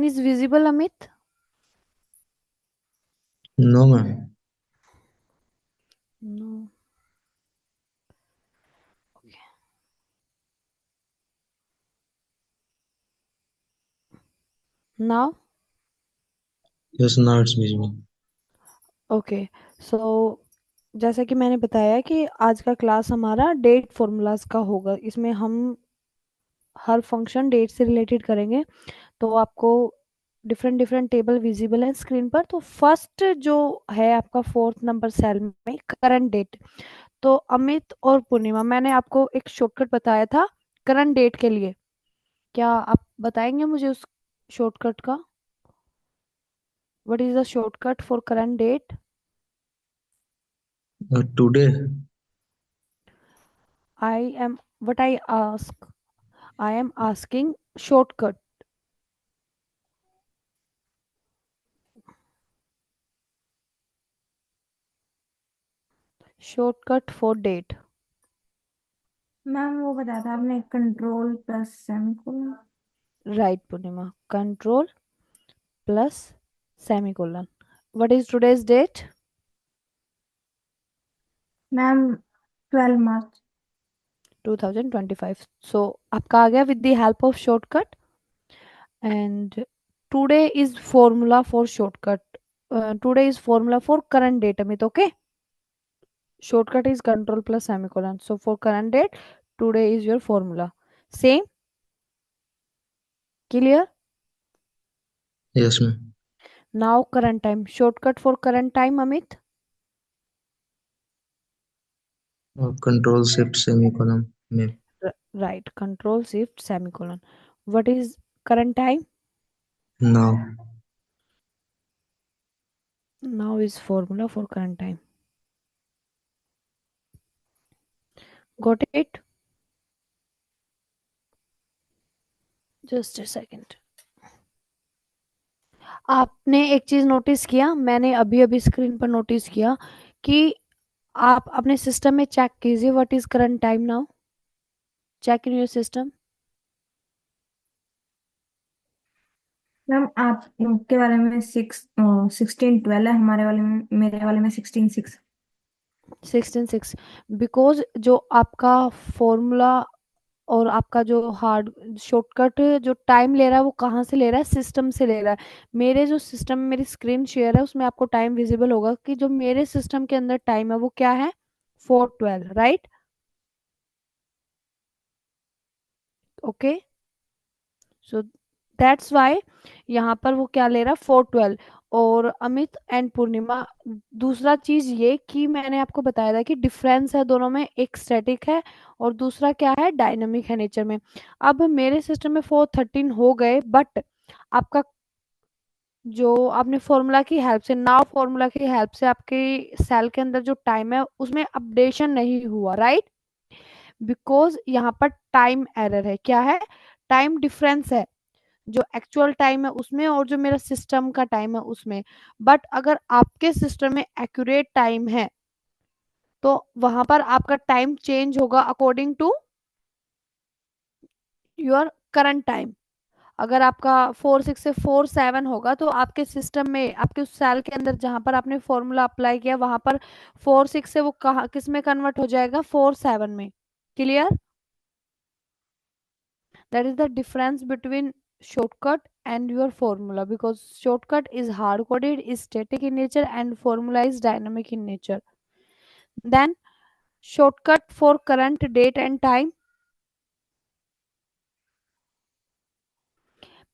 screen is visible, Amit? No, ma'am. No. Okay. Now? Yes, now it's visible. Okay. So जैसा कि मैंने बताया कि आज का क्लास हमारा डेट फॉर्मूलाज का होगा। इसमें हम हर फंक्शन डेट से रिलेटेड करेंगे। तो आपको डिफरेंट डिफरेंट टेबल विजिबल है स्क्रीन पर। तो फर्स्ट जो है आपका फोर्थ नंबर सेल में करंट डेट। तो अमित और पूर्णिमा, मैंने आपको एक शॉर्टकट बताया था करंट डेट के लिए। क्या आप बताएंगे मुझे उस शॉर्टकट का? What is the shortcut for current date? Today, I am what I ask, I am asking shortcut. Shortcut for date. Ma'am वो बताया था आपने, control plus semicolon. Right Purnima, control plus semicolon. What is today's date? Ma'am 12 March. 2025। So आपका आ गया with the help of shortcut. And today is formula for shortcut, today is formula for current date Amit. Okay, shortcut is control plus semicolon. So for current date, today is your formula. Same, clear? yes, ma'am. Now current time. Shortcut for current time, Amit. Control Shift semicolon. Ma'am. Right. Control shift semicolon. What is current time? Now, Now is formula for current time. Got it? Just a second. आपने एक चीज notice किया, मैंने अभी अभी screen पर notice किया कि आप अपने सिस्टम में चेक कीजिए what is current time now. Check in your system. Ma'am आपके वाले में 16/12 है, हमारे वाले में, मेरे वाले में 16/6। 16/6। बिकॉज जो आपका फॉर्मूला और आपका जो हार्ड शॉर्टकट जो टाइम ले रहा है वो कहाँ से ले रहा है? सिस्टम से ले रहा है। मेरे जो सिस्टम में मेरी स्क्रीन शेयर है उसमें आपको टाइम विजिबल होगा कि जो मेरे सिस्टम के अंदर टाइम है वो क्या है? 4:12, right? Okay, so that's Y यहाँ पर वो क्या ले रहा है? 4:12। और अमित एंड पूर्णिमा, दूसरा चीज ये कि मैंने आपको बताया था कि डिफरेंस है दोनों में, एक स्टैटिक है और दूसरा क्या है? डायनामिक है नेचर में। अब मेरे सिस्टम में 4:13 हो गए, बट आपका जो आपने फॉर्मूला की हेल्प से, नाउ फॉर्मूला की हेल्प से आपके सेल के अंदर जो टाइम है उसमें अपडेशन नहीं हुआ, राइट? बिकॉज यहाँ पर टाइम एरर है। क्या है? टाइम डिफरेंस है, जो एक्चुअल टाइम है उसमें और जो मेरा सिस्टम का टाइम है उसमें। बट अगर आपके सिस्टम में एक्यूरेट टाइम है तो वहां पर आपका टाइम चेंज होगा according to your current time. अगर आपका 4:06 से 4:07 होगा तो आपके सिस्टम में, आपके उस सेल के अंदर जहां पर आपने फॉर्मूला अप्लाई किया वहां पर 4:06 से वो कहा किस में कन्वर्ट हो जाएगा? 4:07 में। Clear? That is the difference between shortcut and your formula, because shortcut is hard coded, is static in nature, and formula is dynamic in nature. Then shortcut for current date and time,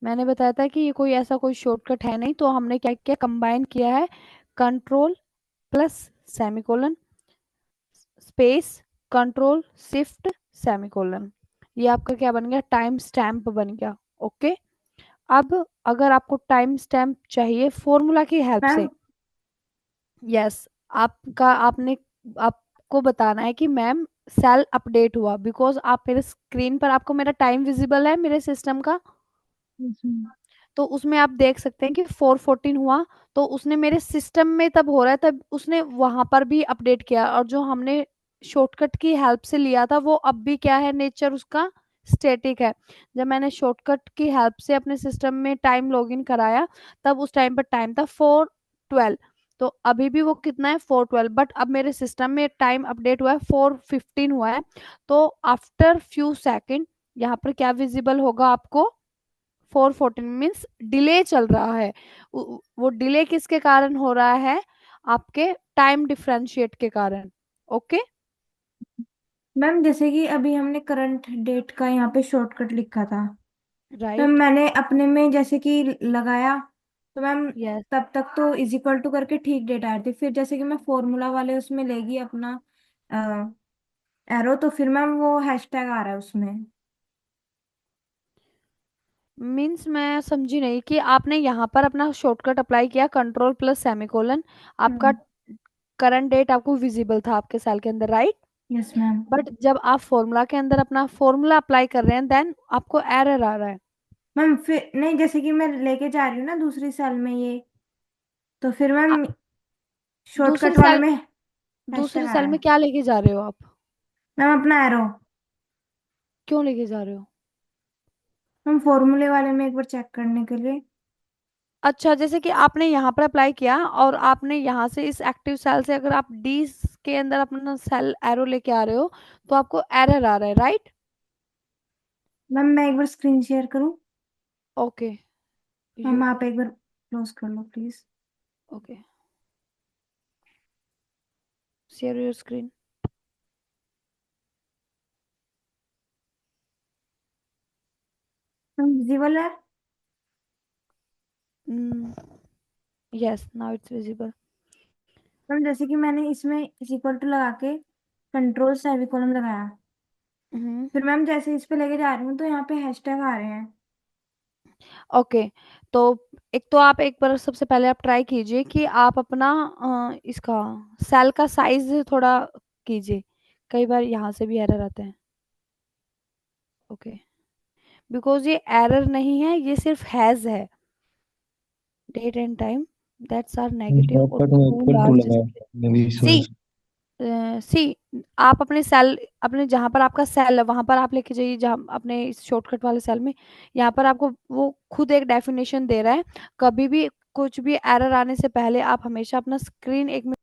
मैंने बताया था कि ये कोई ऐसा कोई shortcut है नहीं, तो हमने क्या किया? कंबाइन किया है control plus semicolon space control shift semicolon. ये आपका क्या बन गया? टाइम स्टैम्प बन गया। ओके, अब अगर आपको टाइम स्टैम्प चाहिए फॉर्मूला की हेल्प मैम से, यस, आपका आपने आपको बताना है कि मैम सेल अपडेट हुआ, बिकॉज आप मेरे स्क्रीन पर, आपको मेरा टाइम विजिबल है मेरे सिस्टम का। तो उसमें आप देख सकते हैं कि 4:14 हुआ। तो उसने मेरे सिस्टम में तब हो रहा है, तब उसने वहां पर भी अपडेट किया, और जो हमने शॉर्टकट की हेल्प से लिया था वो अब भी क्या है नेचर उसका? स्टैटिक है। जब मैंने शॉर्टकट की हेल्प से अपने सिस्टम में टाइम लॉगिन कराया, तब उस टाइम पर टाइम था 4:12। तो अभी भी वो कितना है, 4:12, बट अब मेरे सिस्टम में टाइम अपडेट हुआ है, 4:15 हुआ है। तो आफ्टर फ्यू सेकंड यहाँ पर क्या विजिबल होगा आपको, 4:14 मीन्स डिले चल रहा है। वो डिले किसके कारण हो रहा है, आपके टाइम डिफरेंशिएट के कारण। ओके। मैम जैसे कि अभी हमने करंट डेट का यहाँ पे शॉर्टकट लिखा था, तो राइट। मैंने अपने में जैसे कि लगाया, तो मैम यस। तब तक तो इज इक्वल टू करके ठीक डेट आ रही थी। फिर जैसे कि मैं फॉर्मूला वाले उसमें लेगी अपना एरो, तो फिर मैम वो हैशटैग आ रहा है उसमें। मीन्स मैं समझी नहीं कि आपने यहाँ पर अपना शॉर्टकट अप्लाई किया, कंट्रोल प्लस सेमीकोलन, आपका हम्म। करंट डेट आपको विजिबल था आपके सेल के अंदर, राइट। Yes ma'am. बट जब आप फॉर्मूला के अंदर अपना फॉर्मूला अप्लाई कर रहे हैं, देन आपको एरर आ रहा है। मैम फिर नहीं, जैसे कि मैं लेके जा रही हूँ ना दूसरी सेल में ये, तो फिर आ, मैम दूसरे शॉर्टकट वाले सेल में हैशटैग दूसरे आ सेल रहा में है। क्या लेके जा रहे हो आप, मैम अपना एरो, क्यों लेके जा रहे हो। मैम फॉर्मूले वाले में एक बार चेक करने के लिए। अच्छा, जैसे कि आपने यहाँ पर अप्लाई किया और आपने यहाँ से इस एक्टिव सेल से अगर आप डी के अंदर अपना सेल एरो लेके आ रहे हो, तो आपको एरर आ रहा है, राइट। मैम मैं एक बार स्क्रीन शेयर करूँ? ओके। यू मैम आप एक बार क्लोज कर लो please. Okay, share your screen. Ma'am visible है? Yes, now it's visible. Ma'am जैसे कि मैंने इसमें इस इक्वल टू लगा के कंट्रोल सेमीकोलन लगाया, हम्म। फिर मैम जैसे इस पे लेके जा रही हूँ तो यहाँ पे हैशटैग आ रहे हैं। ओके। तो एक तो आप एक बार सबसे पहले आप ट्राई कीजिए कि आप अपना इसका सेल का साइज थोड़ा कीजिए। कई बार यहाँ से भी एरर आते हैं। ओके, बिकॉज ये एरर नहीं है, ये सिर्फ हैज है। Date and time that's are negative और शॉर्टकट में टू इक्वल टू लार्ज। लगा मैं भी इस वजह सी से। सी आप अपने सेल, अपने जहां पर आपका सेल है वहां पर आप लेके जाइए, जहां अपने इस शॉर्टकट वाले सेल में। यहाँ पर आपको वो खुद एक डेफिनेशन दे रहा है। कभी भी कुछ भी एरर आने से पहले आप हमेशा अपना स्क्रीन एक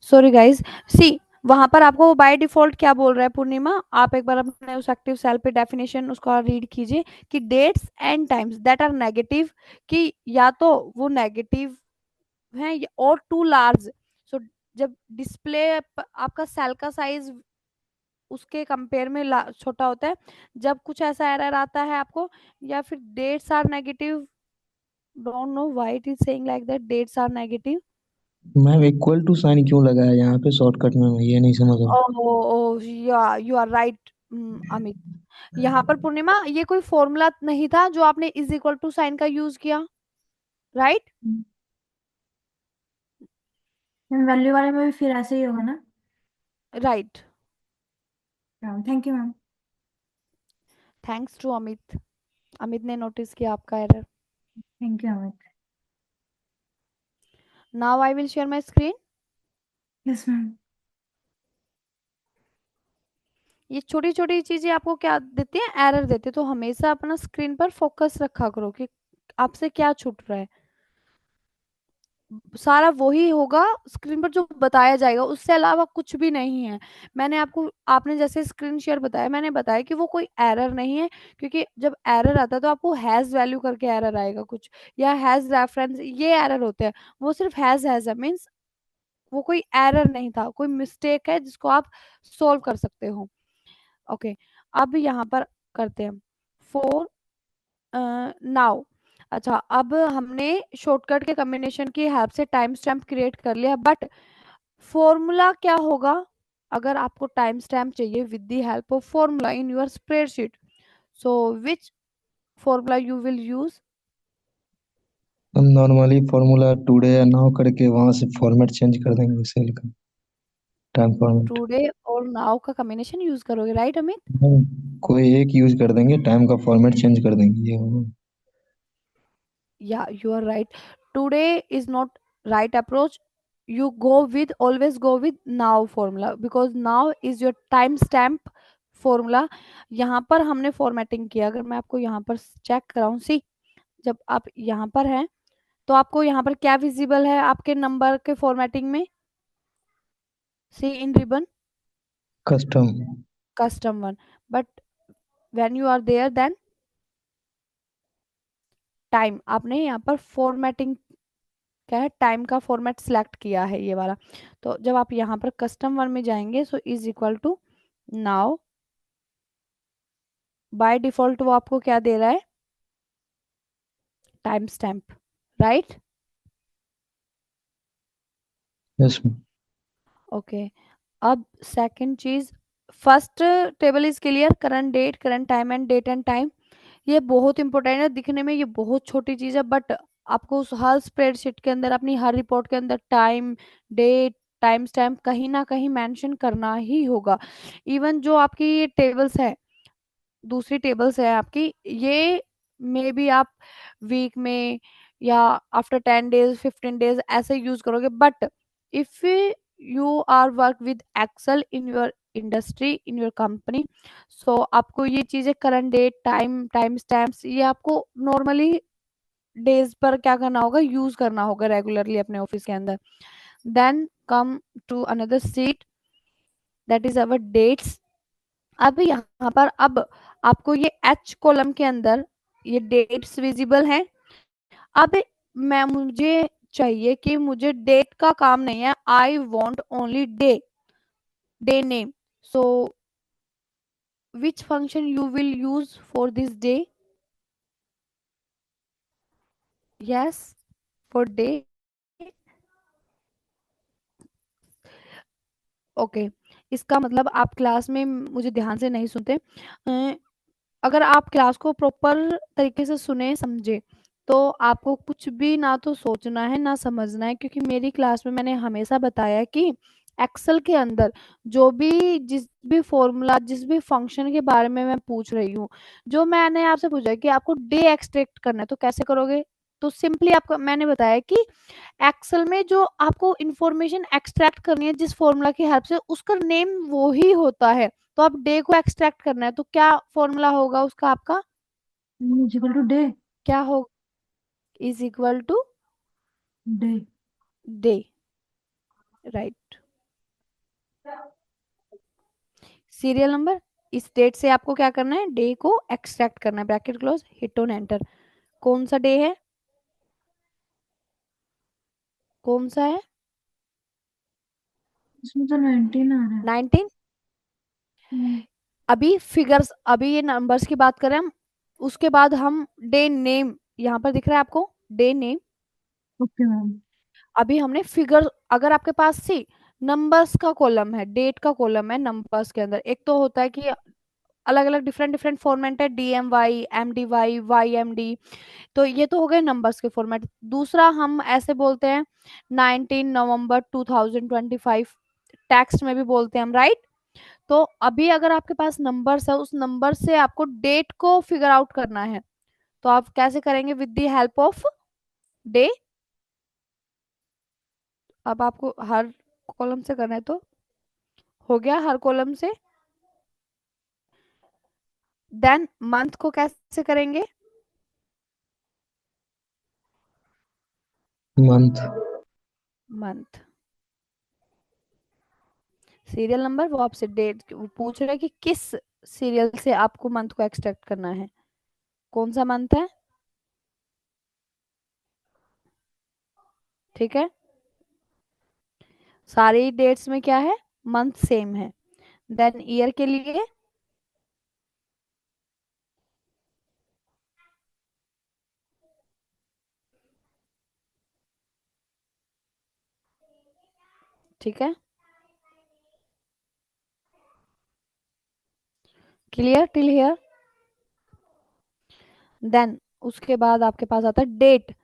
सॉरी गाइज। सी वहां पर आपको बाय डिफॉल्ट क्या बोल रहा है पूर्णिमा, आप एक बार अपने उस एक्टिव सेल पे डेफिनेशन उसका रीड कीजिए कि dates and times that are negative, कि या तो वो नेगेटिव है और टू लार्ज। सो जब डिस्प्ले आपका सेल का साइज उसके कंपेयर में छोटा होता है, जब कुछ ऐसा एरर आता है आपको, या फिर dates are negative, don't know why it is saying like that, dates are negative. Ma'am equal to sign क्यों लगाया यहाँ पे शॉर्टकट में, मैं ये नहीं समझ रहा। ओह, यू आर राइट अमित। यहाँ पर पूर्णिमा ये कोई फॉर्मूला नहीं था जो आपने इज इक्वल टू साइन का यूज किया, राइट। मैम वैल्यू वाले में भी फिर ऐसे ही होगा ना? Right. Thank you ma'am. Thanks to Amit. Amit ने नोटिस किया आपका error. Thank you Amit. Now I will share my screen. Yes ma'am. ये छोटी छोटी चीजें आपको क्या देती है, एरर देती है। तो हमेशा अपना स्क्रीन पर फोकस रखा करो कि आपसे क्या छूट रहा है। सारा वही होगा स्क्रीन पर जो बताया जाएगा, उससे अलावा कुछ भी नहीं है। मैंने आपको, आपने जैसे स्क्रीन शेयर बताया, मैंने बताया कि वो कोई एरर नहीं है। क्योंकि जब एरर आता है तो आपको हैज वैल्यू करके एरर आएगा कुछ, या हैज रेफरेंस, ये एरर होते हैं। वो सिर्फ हैज है, मीन्स वो कोई एरर नहीं था, कोई मिस्टेक है जिसको आप सोल्व कर सकते हो। ओके। अब यहाँ पर करते हैं फोर नाउ। अच्छा, अब हमने शॉर्टकट के कॉम्बिनेशन की हेल्प से टाइम स्टैम्प क्रिएट कर लिया, बट फॉर्मूला क्या होगा अगर आपको टाइम स्टैम्प चाहिए with the help of formula in your spreadsheet? So which formula you will use? हम नॉर्मली फॉर्मूला टुडे या नाउ करके वहां से फॉर्मेट चेंज कर देंगे सेल का, टाइम फॉर्मेट। टुडे और नाउ का कॉम्बिनेशन यूज करोगे, राइट अमित? कोई एक यूज कर देंगे, टाइम का फॉर्मेट चेंज कर देंगे, ये होगा। Yeah, you are right. Today is not right approach. You go with always go with now formula because now is your time stamp formula. यहाँ पर हमने फॉर्मेटिंग किया, अगर मैं आपको यहाँ पर चेक कराऊं, सी जब आप यहाँ पर हैं तो आपको यहाँ पर क्या विजिबल है आपके नंबर के फॉर्मेटिंग में? See in ribbon custom. Custom one, but when you are there then time, आपने यहाँ पर फॉर्मेटिंग क्या है, टाइम का फॉर्मेट सिलेक्ट किया है ये वाला। तो जब आप यहाँ पर कस्टम वन में जाएंगे so is equal to now, by default वो आपको क्या दे रहा है? Time stamp, right? Yes. Okay. अब सेकंड चीज, first table is clear, current date, current time and date and time. ये बहुत इंपॉर्टेंट है, दिखने में ये बहुत छोटी चीज है, बट आपको उस हर स्प्रेडशीट के अंदर, अपनी हर रिपोर्ट के अंदर टाइम, डेट, टाइम स्टैम्प कहीं ना कहीं मेंशन करना ही होगा। इवन जो आपकी ये टेबल्स है, दूसरी टेबल्स है आपकी, ये मे बी आप वीक में या आफ्टर 10 डेज 15 डेज ऐसे यूज करोगे, but if you are work with Excel in your industry in your company, so आपको ये चीजें current date, time, time stamps, ये आपको नॉर्मली डेज पर क्या करना होगा, यूज करना होगा रेगुलरली अपने ऑफिस के अंदर। Then come to another sheet, that is our dates. अब यहाँ पर अब आपको ये एच कॉलम के अंदर ये डेट्स विजिबल हैं। अब मैं मुझे चाहिए कि मुझे डेट का काम नहीं है, I want only day, day name. So which function you will use for this day? Yes, for day. Okay, इसका मतलब आप क्लास में मुझे ध्यान से नहीं सुनते। अगर आप क्लास को प्रॉपर तरीके से सुने समझे तो आपको कुछ भी ना तो सोचना है ना समझना है, क्योंकि मेरी क्लास में मैंने हमेशा बताया कि एक्सेल के अंदर जो भी, जिस भी फॉर्मूला, जिस भी फंक्शन के बारे में मैं पूछ रही हूँ, जो मैंने आपसे पूछा है कि आपको डे एक्सट्रैक्ट करना है तो कैसे करोगे, तो सिंपली आपको मैंने बताया कि एक्सेल में जो आपको इंफॉर्मेशन एक्सट्रैक्ट करनी है जिस फॉर्मूला की हेल्प से, उसका नेम वो ही होता है। तो आप डे को एक्सट्रैक्ट करना है तो क्या फॉर्मूला होगा उसका आपका? Is equal to day. क्या हो? Is equal to day. Day, right. Serial number, इस डेट से आपको क्या करना है, डे को एक्सट्रैक्ट करना है, bracket close, hit on enter. कौन सा डे है, कौन सा है? इसमें तो 19 आ रहा है। 19। हम्म। अभी फिगर्स, अभी ये नंबर्स की बात करें हम, उसके बाद हम डे नेम, यहाँ पर दिख रहा है आपको डे नेम। Okay ma'am. अभी हमने फिगर, अगर आपके पास सी नंबर्स का कॉलम है, डेट का कॉलम है नंबर्स के अंदर, एक तो होता है कि अलग अलग डिफरेंट डिफरेंट फॉर्मेट है, DMY, MDY, YMD, तो ये तो हो गए नंबर्स के फॉर्मेट। दूसरा हम ऐसे बोलते हैं 19 नवंबर 2025, टेक्स्ट में भी बोलते हैं हम, राइट? तो अभी अगर आपके पास नंबर्स है, उस नंबर से आपको डेट को फिगर आउट करना है, तो आप कैसे करेंगे? With the help of day. अब आपको हर कॉलम से करना है तो हो गया हर कॉलम से। देन मंथ को कैसे करेंगे? मंथ। मंथ, सीरियल नंबर वो आपसे डेट वो पूछ रहे हैं कि किस सीरियल से आपको मंथ को एक्सट्रैक्ट करना है, कौन सा मंथ है, ठीक है? सारी डेट्स में क्या है, मंथ सेम है। देन ईयर के लिए ठीक है, क्लियर टिल हियर। देन उसके बाद आपके पास आता है डेट।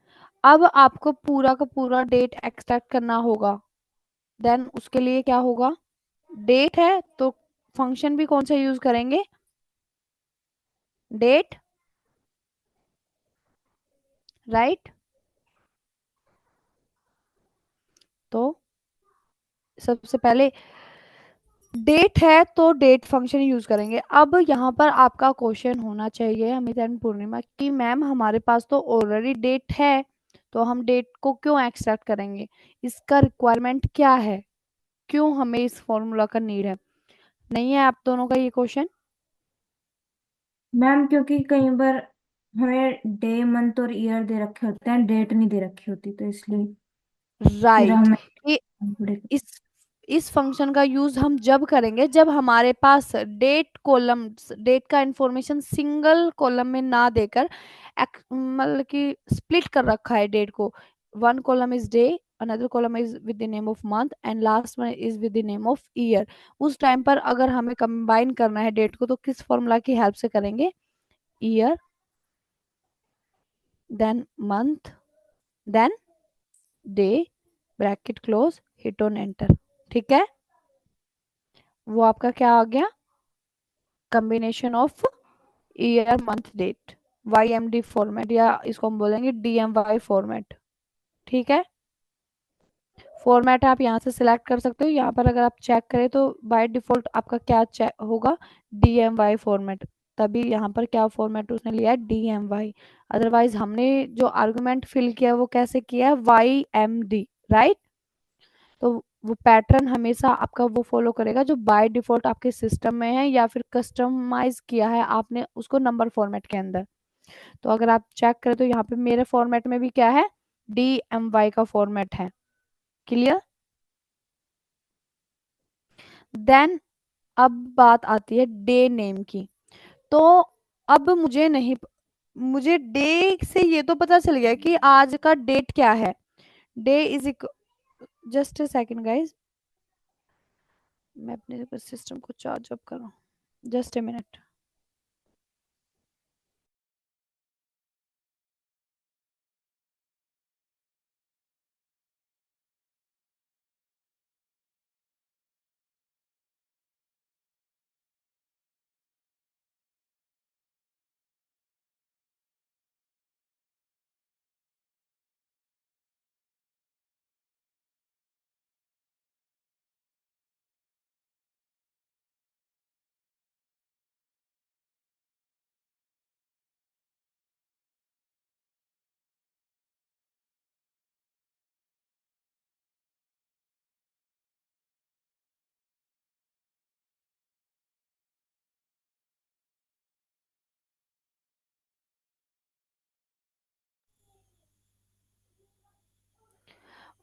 अब आपको पूरा का पूरा डेट एक्सट्रैक्ट करना होगा। देन उसके लिए क्या होगा, डेट है तो फंक्शन भी कौन सा यूज करेंगे, डेट, राइट। तो सबसे पहले डेट है तो डेट फंक्शन यूज करेंगे। अब यहाँ पर आपका क्वेश्चन होना चाहिए अमित एंड पूर्णिमा कि मैम हमारे पास तो ऑलरेडी डेट है, तो हम डेट को क्यों एक्सट्रैक्ट करेंगे, इसका रिक्वायरमेंट क्या है, क्यों हमें इस फॉर्मूला का नीड है। नहीं है आप दोनों का ये क्वेश्चन? मैम क्योंकि कई बार हमें डे मंथ और ईयर दे रखे होते हैं, डेट नहीं दे रखी होती, तो इसलिए फिर राइट। हमें ये थोड़े। इस इस फंक्शन का यूज हम जब करेंगे जब हमारे पास डेट कॉलम, डेट का इंफॉर्मेशन सिंगल कॉलम में ना देकर मतलब कि स्प्लिट कर रखा है डेट को। One column is day, another column is with the name of month and last one is with the name of year. उस टाइम पर अगर हमें कंबाइन करना है डेट को तो किस फॉर्मूला की हेल्प से करेंगे, year, then month, then day, bracket close, hit on enter. ठीक है, वो आपका क्या आ गया, combination of year month date, YMD format, या इसको हम बोलेंगे DMY फॉर्मेट। ठीक है, फॉर्मेट आप यहाँ से सिलेक्ट कर सकते हो। यहाँ पर अगर आप चेक करें तो बाय डिफॉल्ट आपका क्या चेक होगा, DMY फॉर्मेट। तभी यहाँ पर क्या फॉर्मेट उसने लिया है, DMY। अदरवाइज हमने जो आर्गुमेंट फिल किया है वो कैसे किया है, YMD, राइट। तो वो पैटर्न हमेशा आपका वो फॉलो करेगा जो बाय डिफॉल्ट आपके सिस्टम में है या फिर कस्टमाइज किया है आपने उसको नंबर फॉर्मेट के अंदर। तो अगर आप चेक करें तो यहाँ पे मेरे फॉर्मेट में भी क्या है, DMY का फॉर्मेट है। क्लियर। देन अब बात आती है डे नेम की। तो अब मुझे नहीं, मुझे डे से ये तो पता चल गया कि आज का डेट क्या है, day is, just a second guys, मैं अपने सिस्टम को चार्ज अप करूँ, just a minute.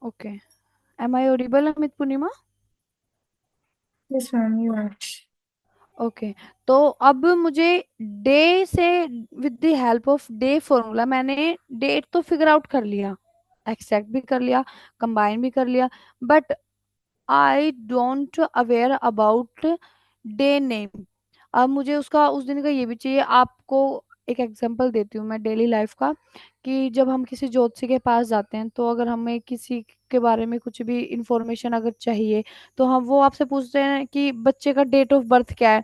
Okay, am I audible Amit Purnima? Yes ma'am, you are. Okay, तो अब मुझे डे से with the help of day formula मैंने डेट तो फिगर आउट कर लिया, एक्सट्रैक्ट भी कर लिया, कंबाइन भी कर लिया, but I don't aware about day name. अब मुझे उसका उस दिन का ये भी चाहिए। आपको एक एग्जांपल देती हूँ मैं डेली लाइफ का, कि जब हम किसी ज्योतिषी के पास जाते हैं तो अगर हमें किसी के बारे में कुछ भी इंफॉर्मेशन अगर चाहिए तो हम वो आपसे पूछते हैं कि बच्चे का डेट ऑफ बर्थ क्या है,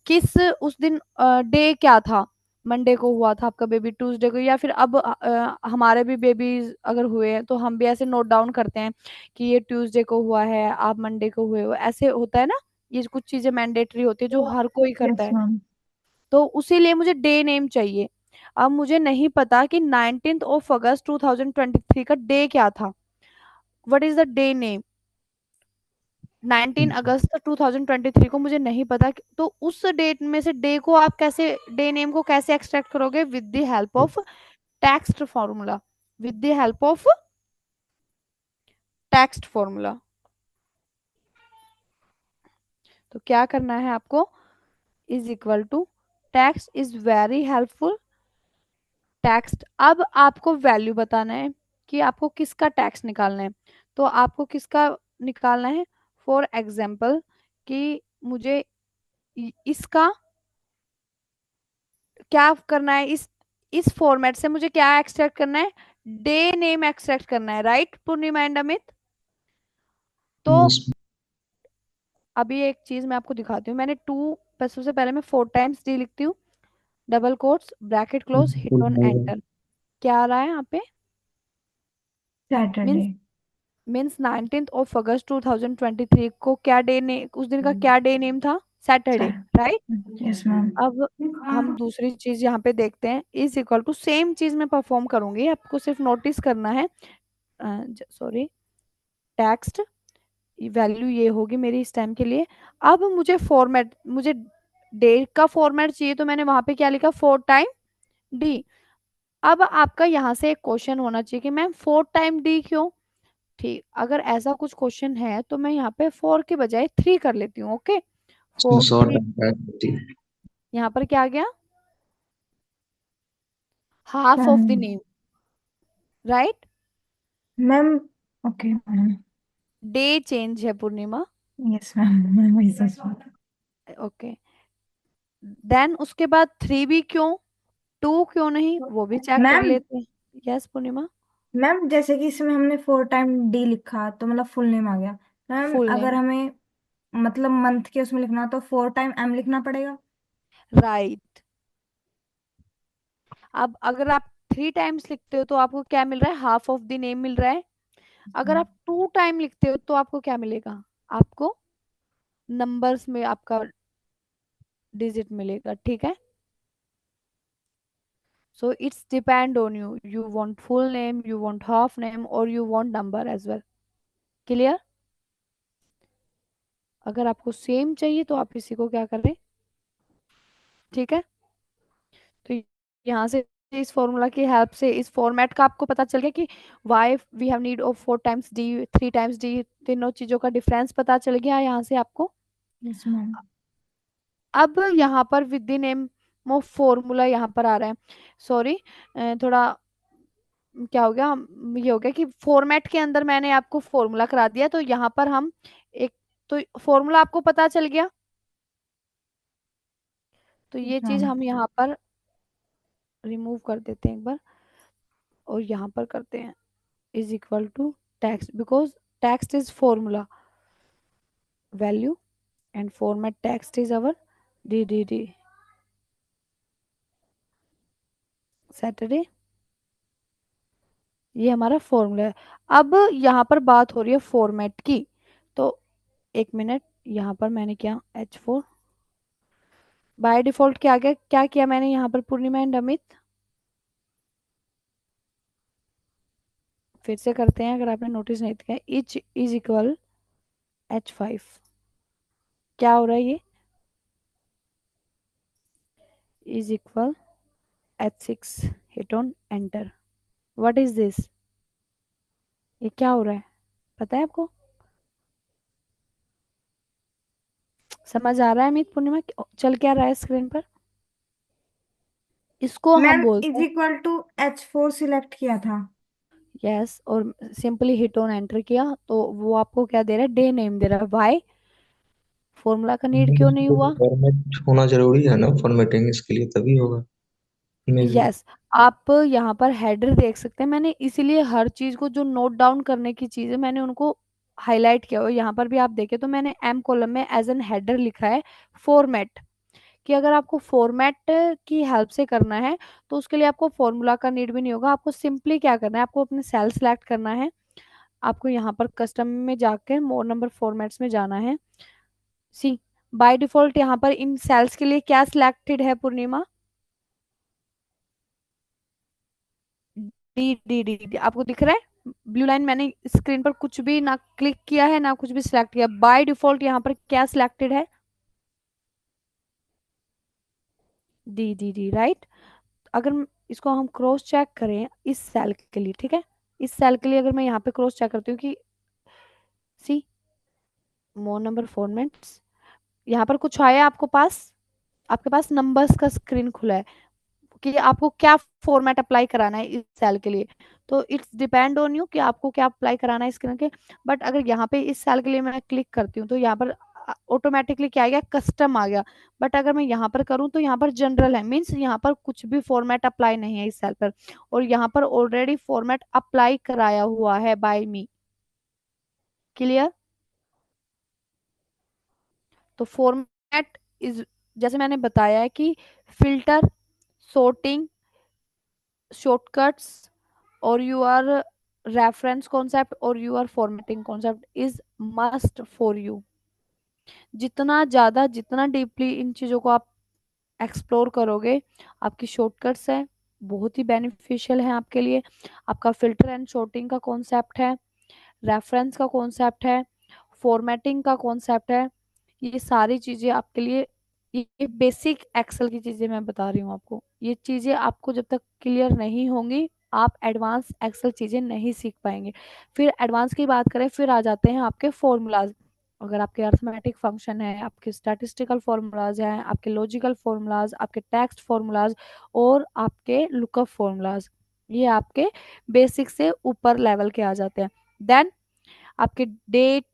किस उस दिन डे क्या था, मंडे को हुआ था आपका बेबी, ट्यूसडे को, या फिर अब हमारे भी बेबीज अगर हुए हैं तो हम भी ऐसे नोट डाउन करते हैं कि ये ट्यूसडे को हुआ है, आप मंडे को हुए हो, ऐसे होता है ना। ये कुछ चीजें मैंडेटरी होती है जो हर कोई करता यस है। मैम। तो उसी लिए मुझे डे नेम चाहिए। अब मुझे नहीं पता कि 19 अगस्त 2023 का डे क्या था, what is the day name, 19 अगस्त 2023 को मुझे नहीं पता तो उस डेट में से डे को आप कैसे, डे नेम को कैसे एक्सट्रैक्ट करोगे, with the help of text formula, with the help of text formula. तो क्या करना है आपको, is equal to, text is very helpful, text. अब आपको वैल्यू बताना है कि आपको किसका टैक्स निकालना है। तो आपको किसका निकालना है, फॉर एग्जाम्पल कि मुझे इसका क्या करना है, इस फॉर्मेट से मुझे क्या एक्सट्रैक्ट करना है, डे नेम एक्सट्रैक्ट करना है, राइट पूर्णिमा एंड अमित। तो यस। अभी एक चीज मैं आपको दिखाती हूँ। मैंने सबसे पहले मैं 4 टाइम्स डी लिखती हूँ, double quotes bracket close hit on enter. क्या आ रहा है यहाँ पे, सैटरडे। मीन्स 19 अगस्त 2023 को क्या डे ने, उस दिन का क्या डे नेम था, सैटरडे, राइट। Yes ma'am. अब हम दूसरी चीज यहाँ पे देखते हैं, इज इक्वल टू सेम चीज मैं परफॉर्म करूंगी, आपको सिर्फ नोटिस करना है। सॉरी, टेक्स्ट वैल्यू ये होगी मेरी इस टाइम के लिए। अब मुझे डे का फॉर्मेट चाहिए, तो मैंने वहां पे क्या लिखा, 4 टाइम डी। अब आपका यहाँ से एक क्वेश्चन होना चाहिए कि मैम 4 टाइम डी क्यों। ठीक, अगर ऐसा कुछ क्वेश्चन है तो मैं यहाँ पे 4 के बजाय 3 कर लेती हूँ, ओके। इसमें फोर शॉर्ट थ्री, आता है। यहाँ पर क्या आ गया, half of the name, right. Ma'am. Okay ma'am. Day change है पूर्णिमा, यस मैम, मैं वही सोच रहा था। ओके। देन उसके बाद 3 भी क्यों, 2 क्यों नहीं, वो भी चेक कर मैम। लेते हैं। यस पूर्णिमा। मैम जैसे कि इसमें हमने 4 टाइम डी लिखा तो मतलब फुल नेम आ गया। मैम फुल अगर नेम, हमें मतलब मंथ के उसमें लिखना तो 4 टाइम एम लिखना पड़ेगा। राइट। अब अगर आप 3 टाइम्स लिखते हो तो आपको क्या मिल रहा है, हाफ ऑफ द नेम मिल रहा है। अगर आप 2 टाइम लिखते हो तो आपको क्या मिलेगा, आपको नंबर्स में आपका डिजिट मिलेगा, ठीक है। So it's depend on you, you want full name, you want half name, और you want number as well. Clear. अगर आपको सेम चाहिए तो आप इसी को क्या करें, ठीक है। तो यहाँ से इस फॉर्मूला की हेल्प से, इस फॉर्मेट का आपको पता चल गया कि why we have need of 4 times D, 3 times D, तीनों चीजों का डिफरेंस पता चल गया यहाँ से आपको। Yes ma'am. अब यहाँ पर with the name of formula यहाँ पर आ रहा है, सॉरी, थोड़ा क्या हो गया, ये हो गया कि फॉर्मेट के अंदर मैंने आपको फॉर्मूला करा दिया, तो यहाँ पर हम एक, तो फॉर्मूला आपको पता चल गया, तो ये चीज मैम। हम यहाँ पर रिमूव कर देते हैं एक बार, और यहाँ पर करते हैं is equal to text, because text is formula value and format text is our ddd Saturday, ये हमारा फॉर्मूला है। अब यहाँ पर बात हो रही है फॉर्मेट की, तो एक मिनट, यहाँ पर मैंने क्या H4 बाय डिफॉल्ट क्या आ गया, क्या किया मैंने यहाँ पर पूर्णिमा एंड अमित, फिर से करते हैं अगर आपने नोटिस नहीं किया, इच इज इक्वल H5, क्या हो रहा है ये, is equal H6, hit on enter, what is this, ये क्या हो रहा है, पता है आपको, समझ आ रहा है अमित पूर्णिमा, चल क्या रहा है स्क्रीन पर, इसको हम मैम बोलते इज हैं, इक्वल टू H4 सिलेक्ट किया था। यस, और सिंपली हिट ऑन एंटर किया तो वो आपको क्या दे रहा है, डे नेम दे रहा है, वाई, फॉर्मूला का नीड क्यों नहीं हुआ। फॉर्मेट होना जरूरी है ना, फॉर्मेटिंग इसके लिए तभी होगा मे भी। यस, आप यहाँ पर हेडर देख सकते हैं, मैंने इसीलिए हर चीज को जो नोट डाउन करने की चीज है मैंने उनको हाईलाइट किया, और यहाँ पर भी आप देखें तो मैंने एम कॉलम में एज एन हेडर लिखा है फॉर्मेट, कि अगर आपको फॉर्मेट की हेल्प से करना है तो उसके लिए आपको फॉर्मूला का नीड भी नहीं होगा, आपको सिंपली क्या करना है, आपको अपने सेल सेलेक्ट करना है, आपको यहाँ पर कस्टम में जाकर मोर नंबर फॉर्मेट्स में जाना है। सी, बाय डिफॉल्ट यहाँ पर इन सेल्स के लिए क्या सिलेक्टेड है पूर्णिमा, डी डी डी डी, आपको दिख रहा है ब्लू लाइन, मैंने स्क्रीन पर कुछ भी ना क्लिक किया है ना कुछ भी सिलेक्ट किया, बाय डिफॉल्ट यहाँ पर क्या सिलेक्टेड है, डी डी डी, राइट। अगर इसको हम क्रॉस चेक करें इस सेल के लिए, ठीक है, इस सेल के लिए अगर मैं यहाँ पे क्रॉस चेक करती हूँ कि सी, मोर नंबर फॉर्मेट्स, यहाँ पर कुछ आया आपको पास, आपके पास नंबर्स का स्क्रीन खुला है, कि आपको क्या फॉर्मेट अप्लाई कराना है इस सेल के लिए। तो इट्स डिपेंड ऑन यू कि आपको क्या अप्लाई कराना है इसके लिए। बट अगर यहाँ पे इस सेल के लिए मैं क्लिक करती हूँ तो यहाँ पर ऑटोमेटिकली क्या आ गया, कस्टम आ गया। बट अगर मैं यहाँ पर करूँ तो यहाँ पर जनरल है, मीन्स यहाँ पर कुछ भी फॉर्मेट अप्लाई नहीं है इस सेल पर, और यहाँ पर ऑलरेडी फॉर्मेट अप्लाई कराया हुआ है बाय मी। क्लियर? तो फॉर्मेट इज, जैसे मैंने बताया है कि filter, sorting, shortcuts, or your reference concept or your formatting concept is must for you। जितना ज्यादा, जितना डीपली इन चीजों को आप एक्सप्लोर करोगे, आपकी शॉर्टकट्स है बहुत ही बेनिफिशियल है आपके लिए। आपका फिल्टर एंड शॉर्टिंग का कॉन्सेप्ट है, रेफरेंस का कॉन्सेप्ट है, फॉर्मेटिंग का कॉन्सेप्ट है, ये सारी चीजें आपके लिए, ये बेसिक एक्सेल की चीजें मैं बता रही हूँ आपको। ये चीजें आपको जब तक क्लियर नहीं होंगी, आप एडवांस एक्सेल चीजें नहीं सीख पाएंगे। फिर एडवांस की बात करें, फिर आ जाते हैं आपके फॉर्मूलाज। अगर आपके अर्थमेटिक फंक्शन है, आपके स्टैटिस्टिकल फॉर्मूलाज हैं, आपके लॉजिकल फॉर्मूलाज, आपके टेक्स्ट फॉर्मूलाज और आपके लुकअप फॉर्मूलाज, ये आपके बेसिक से ऊपर लेवल के आ जाते हैं। देन आपके डेट,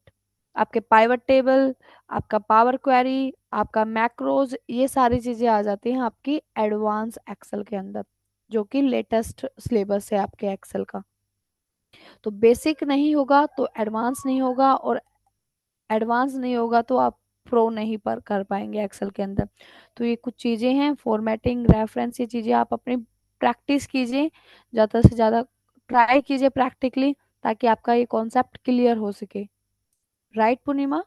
आपके पाइवट टेबल, आपका पावर क्वेरी, आपका मैक्रोज, ये सारी चीजें आ जाती हैं आपकी एडवांस एक्सेल के अंदर, जो कि लेटेस्ट सिलेबस है आपके एक्सेल का। तो बेसिक नहीं होगा तो एडवांस नहीं होगा, और एडवांस नहीं होगा तो आप प्रो नहीं पर कर पाएंगे एक्सेल के अंदर। तो ये कुछ चीजें हैं, फॉर्मेटिंग, रेफरेंस, ये चीजें आप अपनी प्रैक्टिस कीजिए, ज्यादा से ज्यादा ट्राई कीजिए प्रैक्टिकली, ताकि आपका ये कॉन्सेप्ट क्लियर हो सके। राइट पूर्णिमा?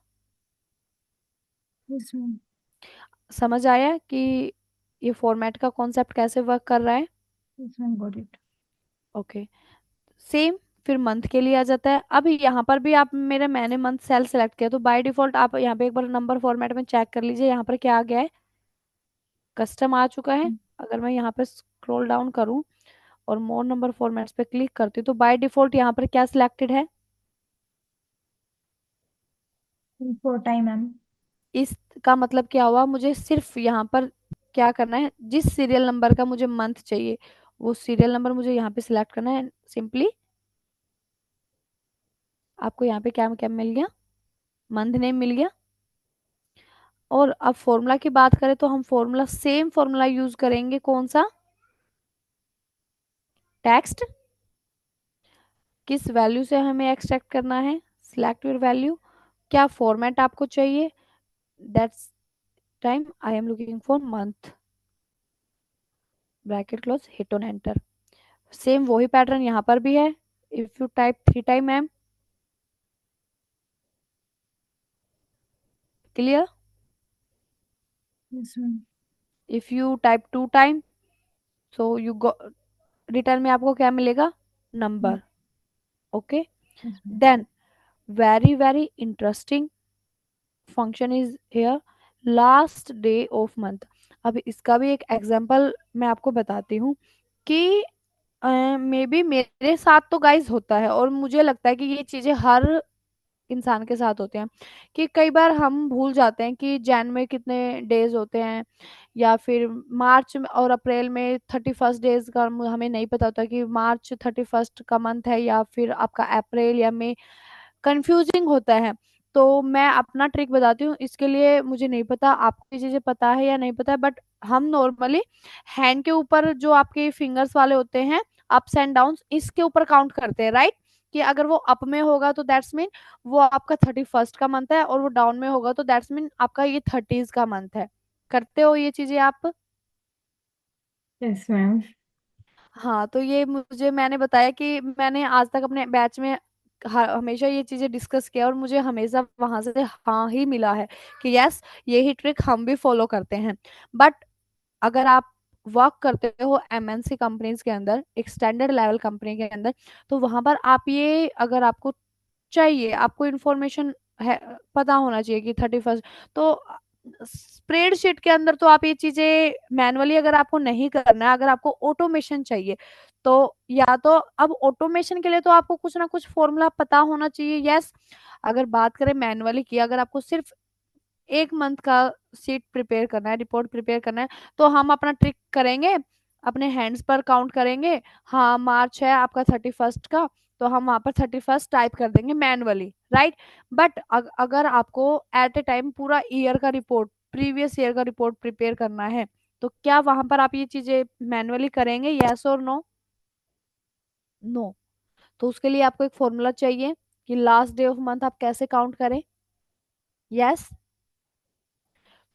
Yes ma'am. समझ आया कि ये फॉर्मेट का कॉन्सेप्ट कैसे वर्क कर रहा है? Yes ma'am, got it. Okay, same. फिर मंथ के लिए आ जाता है। अब यहाँ पर भी आप मैंने मंथ सेल सेलेक्ट किया, तो बाय डिफॉल्ट आप यहाँ पे एक बार नंबर फॉर्मेट में चेक कर लीजिए, यहाँ पर क्या आ गया है, कस्टम आ चुका है। अगर मैं यहाँ पे स्क्रॉल डाउन करूँ और मोर नंबर फॉर्मेट्स पे क्लिक करती हूँ, तो बाय डिफॉल्ट यहाँ पर क्या सिलेक्टेड है? Four time ma'am. इसका मतलब क्या हुआ, मुझे सिर्फ यहाँ पर क्या करना है, जिस सीरियल नंबर का मुझे मंथ चाहिए वो सीरियल नंबर मुझे यहाँ पे सिलेक्ट करना है सिंपली। आपको यहाँ पे क्या क्या मिल गया, मंथ नेम मिल गया। और अब फॉर्मूला की बात करें तो हम फॉर्मूला, सेम फॉर्मूला यूज करेंगे, कौन सा, टेक्स्ट। किस वैल्यू से हमें एक्सट्रैक्ट करना है, सिलेक्ट योर वैल्यू। क्या फॉर्मेट आपको चाहिए, that's time I am looking for month, bracket close, hit on enter. Same वही पैटर्न यहाँ पर भी है। If you type 3 time M, clear. Yes ma'am. If you type 2 time, so you go, return में आपको क्या मिलेगा, number. Okay, yes ma'am. Then very very interesting function is here, last day of month. अब इसका भी एक example मैं आपको बताती हूँ कि मे बी मेरे साथ तो गाइस होता है, और मुझे लगता है कि ये चीजें हर इंसान के साथ होते हैं, कि कई बार हम भूल जाते हैं कि जैन में कितने डेज होते हैं, या फिर मार्च और अप्रैल में 31 डेज का हमें नहीं पता होता कि मार्च 31 का मंथ है या फिर आपका अप्रैल या मई, कंफ्यूजिंग होता है। तो मैं अपना ट्रिक बताती हूँ इसके लिए, मुझे नहीं पता आपको ये चीजें पता है या नहीं पता है, बट हम नॉर्मली हैंड के ऊपर जो आपके फिंगर्स वाले होते हैं, अप्स एंड डाउन, इसके ऊपर काउंट करते हैं, राइट? कि अगर वो अप में होगा तो दैट्स मीन वो आपका 31 का मंथ है, और वो डाउन में होगा तो दैट्स मीन आपका ये 30s का मंथ है। करते हो ये चीजें आप? Yes ma'am. हाँ, तो ये मुझे, मैंने बताया कि मैंने आज तक अपने बैच में हमेशा ये चीजें डिस्कस किया, और मुझे हमेशा वहां से हाँ ही मिला है कि यस, यही ट्रिक हम भी फॉलो करते हैं। बट अगर आप वर्क करते हो एमएनसी कंपनीज के अंदर, एक स्टैंडर्ड लेवल कंपनी के अंदर, तो वहां पर आप ये, अगर आपको चाहिए, आपको इन्फॉर्मेशन है, पता होना चाहिए कि 31, तो स्प्रेडशीट के अंदर तो आप ये चीजें मैनुअली, अगर आपको नहीं करना है, अगर आपको ऑटोमेशन चाहिए, तो या तो अब ऑटोमेशन के लिए तो आपको कुछ ना कुछ फॉर्मूला पता होना चाहिए, यस। अगर बात करें मैनुअली की, अगर आपको सिर्फ एक मंथ का शीट प्रिपेयर करना है, रिपोर्ट प्रिपेयर करना है, तो हम अपना ट्रिक करेंगे। अपने हैंड्स पर काउंट करेंगे। हाँ मार्च है आपका 31st का, तो हम वहां पर 31st टाइप कर देंगे मैनुअली, राइट। बट अगर आपको एट ए टाइम पूरा ईयर का रिपोर्ट, प्रीवियस ईयर का रिपोर्ट प्रिपेयर करना है, तो क्या वहां पर आप ये चीजें मैनुअली करेंगे, यस और नो? नो। तो उसके लिए आपको एक फॉर्मूला चाहिए कि लास्ट डे ऑफ मंथ आप कैसे काउंट करें, यस।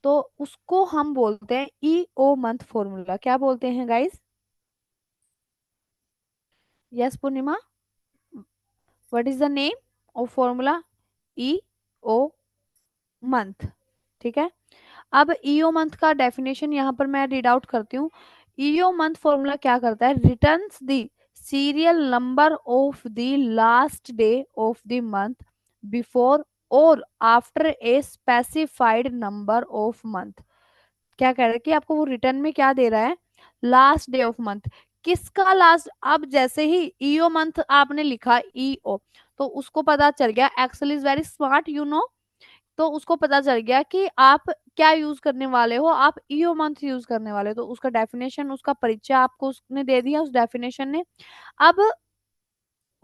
तो उसको हम बोलते हैं ई ओ मंथ फॉर्मूला। क्या बोलते हैं guys? Yes Purnima, what is the name of formula? E O month, ठीक है। अब ईओ मंथ का डेफिनेशन यहाँ पर मैं रीड आउट करती हूँ। ईओ मंथ फॉर्मूला क्या करता है? Returns the serial number of the last day of the month before और after a specified number of month. क्या कह रहा है कि आपको वो रिटर्न में क्या दे रहा है? Last day of month. किसका लास्ट? अब जैसे ही ईओ मंथ आपने लिखा ईओ, तो उसको पता चल गया, Excel is very smart you know. तो उसको पता चल गया कि आप क्या यूज करने वाले हो, आप ईओ मंथ यूज करने वाले हो। तो उसका डेफिनेशन, उसका परिचय आपको उसने दे दिया, उस डेफिनेशन ने। अब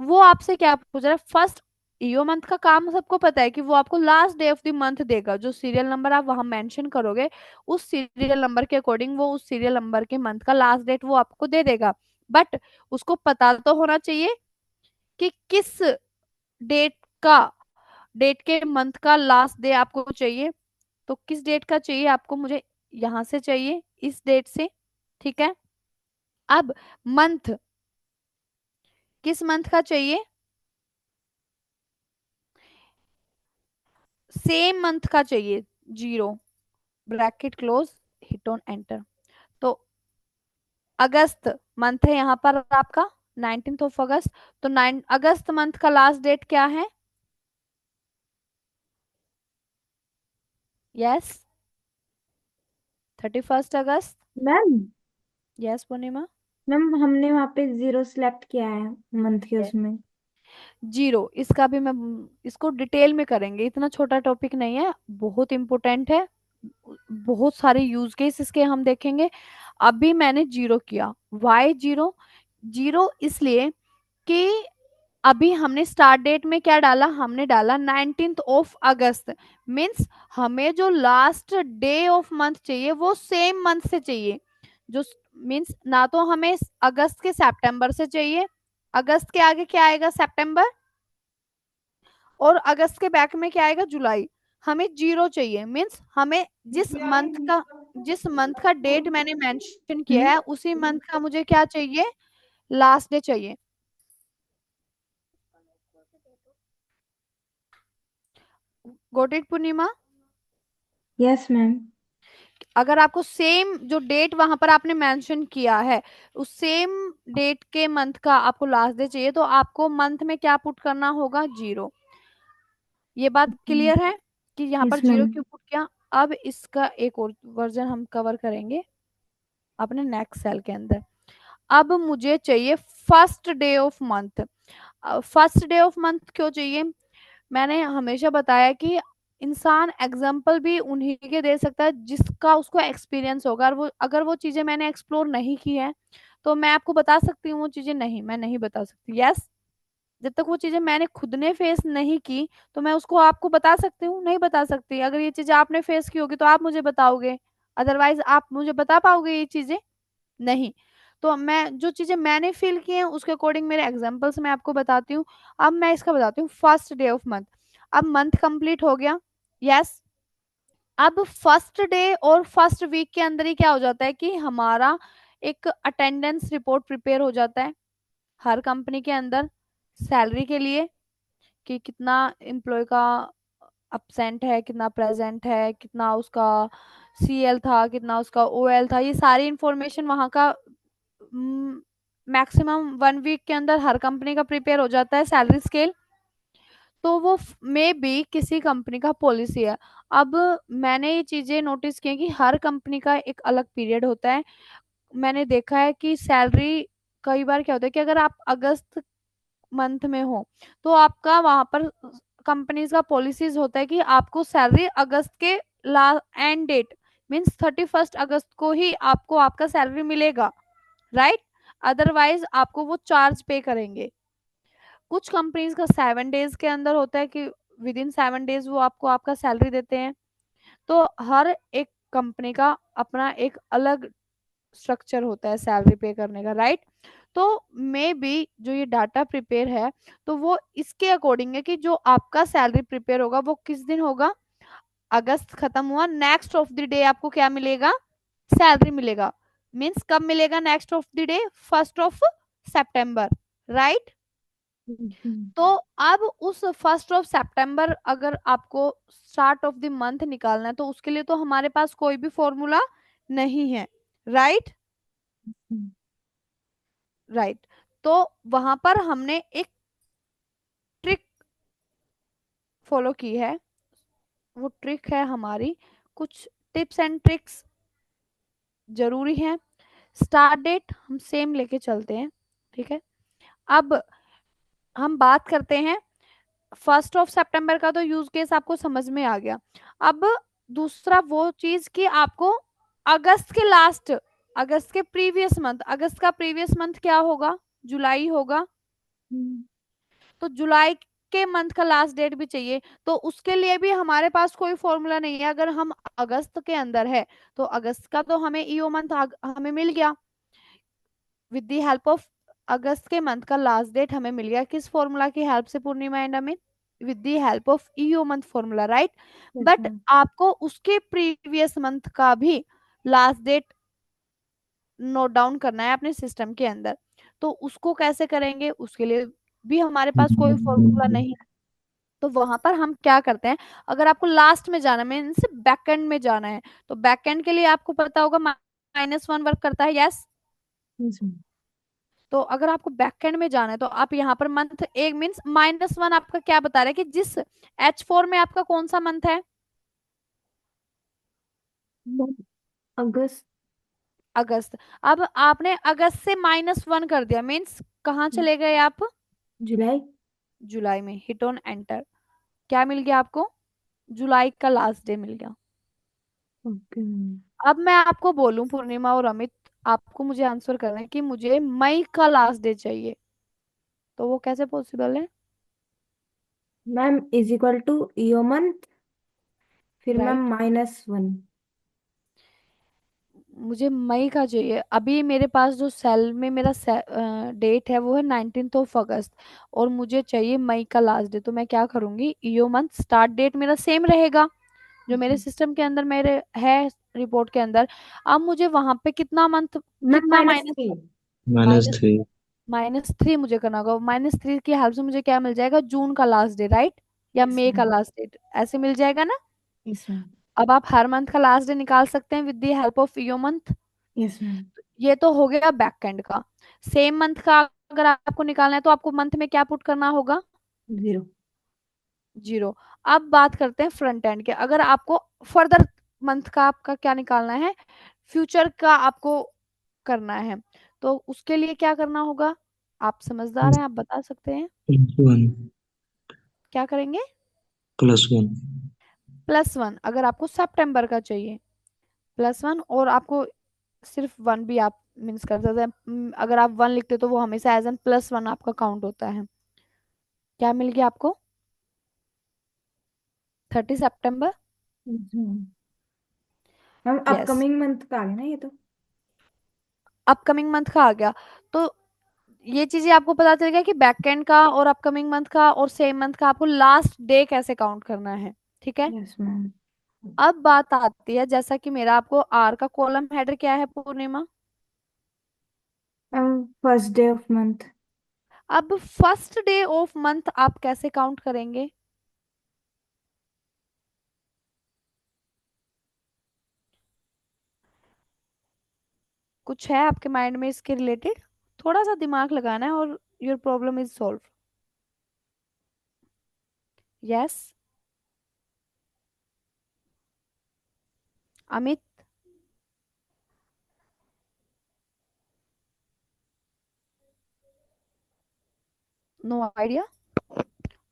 वो आपसे क्या पूछ रहा है? फर्स्ट, ईओ मंथ का काम सबको पता है कि वो आपको last day of the month देगा। जो सीरियल नंबर आप वहां मेंशन करोगे, उस सीरियल नंबर के अकॉर्डिंग वो उस सीरियल नंबर के मंथ का लास्ट डेट वो आपको दे देगा। बट उसको पता तो होना चाहिए कि किस डेट का, डेट के मंथ का लास्ट डे आपको चाहिए। तो किस डेट का चाहिए आपको? मुझे यहां से चाहिए, इस डेट से, ठीक है। अब मंथ, किस मंथ का चाहिए? सेम मंथ का चाहिए, zero, bracket close, hit on enter. तो अगस्त मंथ है यहाँ पर आपका, 19 ऑफ अगस्त। तो 9 अगस्त मंथ का लास्ट डेट क्या है? यस, 31 अगस्त। मैम, यस पूर्णिमा। मैम हमने वहाँ पे जीरो सिलेक्ट किया है मंथ के उसमें। जीरो, इसका भी मैं, इसको डिटेल में करेंगे, इतना छोटा टॉपिक नहीं है, बहुत इंपॉर्टेंट है। बहुत सारे यूज केस इसके हम देखेंगे। अभी मैंने जीरो किया, वाई जीरो? जीरो इसलिए कि अभी हमने स्टार्ट डेट में क्या डाला? हमने डाला 19 ऑफ अगस्त। मीन्स हमें जो लास्ट डे ऑफ मंथ चाहिए वो सेम मंथ से चाहिए। जो मीन्स ना तो हमें अगस्त के सितंबर से चाहिए, अगस्त के आगे क्या आएगा? सितंबर। और अगस्त के बैक में क्या आएगा? जुलाई। हमें जीरो चाहिए। मीन्स हमें जिस मंथ का डेट मैंने मेंशन किया हम्म। है उसी मंथ का मुझे क्या चाहिए? लास्ट डे चाहिए। Got it Purnima? Yes ma'am. अगर आपको सेम जो डेट वहां पर आपने मेंशन किया है, उस सेम डेट के मंथ का आपको लास्ट डे चाहिए, तो आपको मंथ में क्या पुट करना होगा? जीरो। ये बात क्लियर है कि यहाँ पर यस जीरो मैम। क्यों पुट किया? अब इसका एक और वर्जन हम कवर करेंगे अपने नेक्स्ट सेल के अंदर। अब मुझे चाहिए first day of month. First day of month क्यों चाहिए? मैंने हमेशा बताया कि इंसान एग्जाम्पल भी उन्हीं के दे सकता है जिसका उसको एक्सपीरियंस होगा। और वो, अगर वो चीजें मैंने एक्सप्लोर नहीं की है, तो मैं आपको बता सकती हूँ वो चीजें? नहीं, मैं नहीं बता सकती। यस, जब तक वो चीजें मैंने खुद ने फेस नहीं की, तो मैं उसको आपको बता सकती हूँ? नहीं बता सकती। अगर ये चीजें आपने फेस की होगी तो आप मुझे बताओगे, अदरवाइज आप मुझे बता पाओगे ये चीजें? नहीं। तो मैं जो चीजें मैंने फील की हैं उसके अकॉर्डिंग मेरे एग्जांपल्स मैं आपको बताती हूँ। अब मैं इसका बताती हूँ फर्स्ट डे ऑफ मंथ। अब मंथ कंप्लीट हो गया, यस। अब फर्स्ट डे और फर्स्ट वीक के अंदर ही क्या हो जाता है कि हमारा एक अटेंडेंस रिपोर्ट प्रिपेयर हो जाता है हर कंपनी के अंदर, सैलरी के लिए, कि कितना एम्प्लॉय का अपसेंट है, कितना प्रेजेंट है, कितना उसका सीएल था, कितना उसका ओएल था। ये सारी इंफॉर्मेशन वहां का मैक्सिमम 1 वीक के अंदर हर कंपनी का प्रिपेयर हो जाता है सैलरी स्केल। तो वो मे बी किसी कंपनी का पॉलिसी है। अब मैंने ये चीजें नोटिस की हैं कि हर कंपनी का एक अलग पीरियड होता है। मैंने देखा है कि सैलरी, कई बार क्या होता है कि अगर आप अगस्त मंथ में हो, तो आपका वहां पर कंपनीज का पॉलिसीज होता है कि आपको सैलरी अगस्त के ला एंड डेट, मीन्स 31 अगस्त को ही आपको आपका सैलरी मिलेगा, राइट। अदरवाइज आपको वो चार्ज पे करेंगे। कुछ कंपनीज का 7 डेज के अंदर होता है कि विद इन 7 डेज वो आपको आपका सैलरी देते हैं। तो हर एक कंपनी का अपना एक अलग स्ट्रक्चर होता है सैलरी पे करने का, राइट। तो मे बी जो ये डाटा प्रिपेयर है तो वो इसके अकॉर्डिंग है कि जो आपका सैलरी प्रिपेयर होगा वो किस दिन होगा। अगस्त खत्म हुआ, नेक्स्ट ऑफ द डे आपको क्या मिलेगा, सैलरी मिलेगा। मीन्स कब मिलेगा नेक्स्ट ऑफ द डे, 1 सितंबर, राइट। हम्म। तो अब उस 1 सितंबर अगर आपको स्टार्ट ऑफ द मंथ निकालना है तो उसके लिए तो हमारे पास कोई भी फॉर्मूला नहीं है, राइट। हम्म। राइट। तो वहां पर हमने एक ट्रिक फॉलो की है। वो ट्रिक है हमारी, कुछ टिप्स एंड ट्रिक्स जरूरी है। स्टार्ट डेट हम सेम लेके चलते हैं, ठीक है। अब हम बात करते हैं 1 सितंबर का, तो यूज केस आपको समझ में आ गया। अब दूसरा वो चीज कि आपको अगस्त के लास्ट, अगस्त के प्रीवियस मंथ, अगस्त का प्रीवियस मंथ क्या होगा, जुलाई होगा। हम्म। तो जुलाई के मंथ का लास्ट डेट भी चाहिए, तो उसके लिए भी हमारे पास कोई फॉर्मूला नहीं है। अगर हम अगस्त के अंदर है तो अगस्त का तो हमें ईओ मंथ हमें मिल गया। विद द हेल्प ऑफ अगस्त के मंथ का लास्ट डेट हमें मिल गया, किस फॉर्मूला की हेल्प से Purnima and Amit, with the help of EO month formula, right. Yes but ma'am. आपको उसके प्रीवियस मंथ का भी लास्ट डेट नोट डाउन करना है अपने सिस्टम के अंदर। तो उसको कैसे करेंगे, उसके लिए भी हमारे पास कोई फॉर्मूला नहीं। तो वहां पर हम क्या करते हैं, अगर आपको लास्ट में जाना है मीन्स बैक एंड में जाना है, तो बैक एंड के लिए आपको पता होगा -1 वर्क करता है, यस। Yes ma'am. तो अगर आपको बैक एंड में जाना है तो आप यहाँ पर मंथ एक मीन्स -1 आपका क्या बता रहा है कि जिस H4 में आपका कौन सा मंथ है, मैम, अगस्त। अगस्त। अब आपने अगस्त से -1 कर दिया मीन्स कहाँ चले गए आप, जुलाई। जुलाई में। हिट ऑन एंटर, क्या मिल गया आपको, जुलाई का लास्ट डे मिल गया। ओके। अब मैं आपको बोलूं पूर्णिमा और अमित, आपको मुझे आंसर करना है कि मुझे मई का लास्ट डे चाहिए, तो वो कैसे पॉसिबल है। Ma'am is equal to EO month, फिर मैम राइट। -1। मुझे मई का चाहिए। अभी मेरे पास जो सेल में मेरा डेट है वो है 19 अगस्त, और मुझे चाहिए मई का लास्ट डे। तो मैं क्या करूंगी, ईओ मंथ स्टार्ट डेट मेरा सेम रहेगा जो मेरे सिस्टम के अंदर मेरे है रिपोर्ट के अंदर। अब मुझे वहां पे कितना मंथ, मैम कितना minus minus, three minus minus, three -3 मुझे करना होगा। -3 की हेल्प से मुझे क्या मिल जाएगा, जून का लास्ट डे, राइट, या यस मई का मैम। लास्ट डेट, ऐसे मिल जाएगा ना। Yes ma'am. अब आप हर मंथ का लास्ट डे निकाल सकते हैं with the help of EO month. Yes ma'am. ये तो हो गया बैक एंड का। सेम मंथ का अगर आपको निकालना है तो आपको मंथ में क्या पुट करना होगा, 0। 0। अब बात करते हैं फ्रंट एंड के। अगर आपको फर्दर मंथ का आपका क्या निकालना है, फ्यूचर का आपको करना है, तो उसके लिए क्या करना होगा, आप समझदार हैं, आप बता सकते हैं, +1 क्या करेंगे। +1 +1 अगर आपको सितंबर का चाहिए, +1, और आपको सिर्फ 1 भी आप मीन्स कर सकते हैं। अगर आप 1 लिखते तो वो हमेशा एज एन +1 आपका काउंट होता है। क्या मिल गया आपको, 30 सितंबर। Yes ma'am. Ma'am yes, upcoming month का आ गया ना ये तो। अपकमिंग मंथ का आ गया। तो ये चीजें आपको पता चल गया कि बैकएंड का और अपकमिंग मंथ का और सेम मंथ का आपको लास्ट डे कैसे काउंट करना है, ठीक है। Yes ma'am. अब बात आती है, जैसा कि मेरा आपको आर का कॉलम हेडर क्या है Purnima. Ma'am first day of month. अब फर्स्ट डे ऑफ मंथ आप कैसे काउंट करेंगे, कुछ है आपके माइंड में इसके रिलेटेड, थोड़ा सा दिमाग लगाना है और your problem is solve. Yes, Amit, no idea,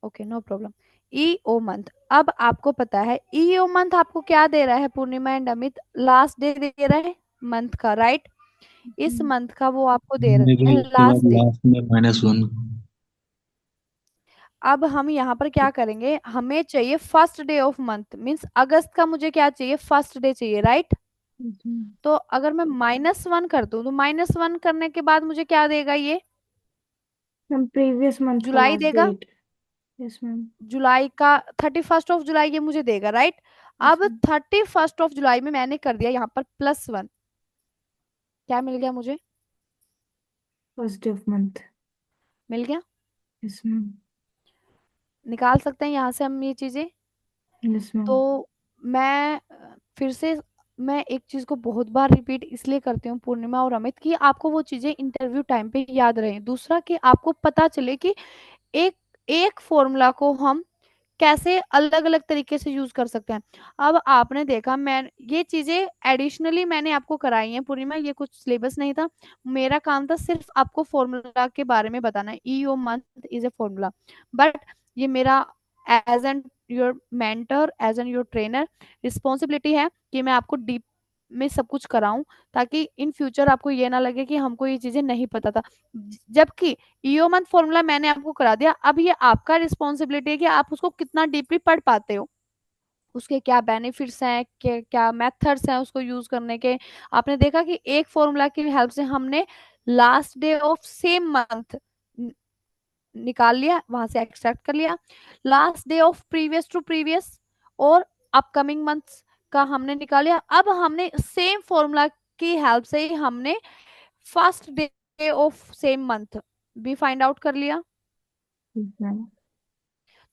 okay no problem. EO month, अब आपको पता है ईओ मंथ आपको क्या दे रहा है Purnima and Amit, last day दे रहा है मंथ का, राइट। इस मंथ का वो आपको दे में रहे भी हैं उसके बाद लास्ट डे। लास्ट में -1। अब हम यहाँ पर क्या करेंगे, हमें चाहिए first day of month, means अगस्त का मुझे क्या चाहिए, फर्स्ट डे चाहिए, राइट। तो अगर मैं -1 कर दूं तो -1 करने के बाद मुझे क्या देगा ये, मैम प्रीवियस मंथ का जुलाई लास्ट देगा। डेट। Yes ma'am. जुलाई का 31 ऑफ जुलाई ये मुझे देगा, राइट। यस अब मैम। 31 ऑफ जुलाई में मैंने कर दिया यहाँ पर +1, क्या मिल गया मुझे, फर्स्ट डे ऑफ मंथ। मिल गया। Yes ma'am. निकाल सकते हैं यहाँ से हम ये चीजें। Yes ma'am. तो मैं फिर से मैं एक चीज को बहुत बार रिपीट इसलिए करती हूँ पूर्णिमा और अमित, कि आपको वो चीजें इंटरव्यू टाइम पे याद रहे, दूसरा कि आपको पता चले कि एक एक फॉर्मूला को हम कैसे अलग अलग तरीके से यूज कर सकते हैं। अब आपने देखा, मैं ये चीजें एडिशनली मैंने आपको कराई हैं पूर्णिमा, ये कुछ सिलेबस नहीं था, मेरा काम था सिर्फ आपको फॉर्मूला के बारे में बताना, EO month is a formula. But ये मेरा as an your mentor, as an your trainer responsibility है कि मैं आपको डीप में सब कुछ कराऊं, ताकि इन फ्यूचर आपको ये ना लगे कि हमको ये चीजें नहीं पता था। जबकि ईओ मंथ फॉर्मूला मैंने आपको करा दिया, अब ये आपका रिस्पॉन्सिबिलिटी है कि आप उसको कितना डीपली पढ़ पाते हो, उसके क्या बेनिफिट्स हैं, क्या क्या मेथड्स हैं उसको यूज करने के। आपने देखा कि एक फॉर्मूला की हेल्प से हमने last day of same month निकाल लिया, वहां से एक्सट्रैक्ट कर लिया, last day of previous to previous और अपकमिंग मंथ्स का हमने निकाल लिया। अब हमने सेम फॉर्मूला की हेल्प से ही हमने first day of same month भी फाइंड आउट कर लिया। Yes ma'am.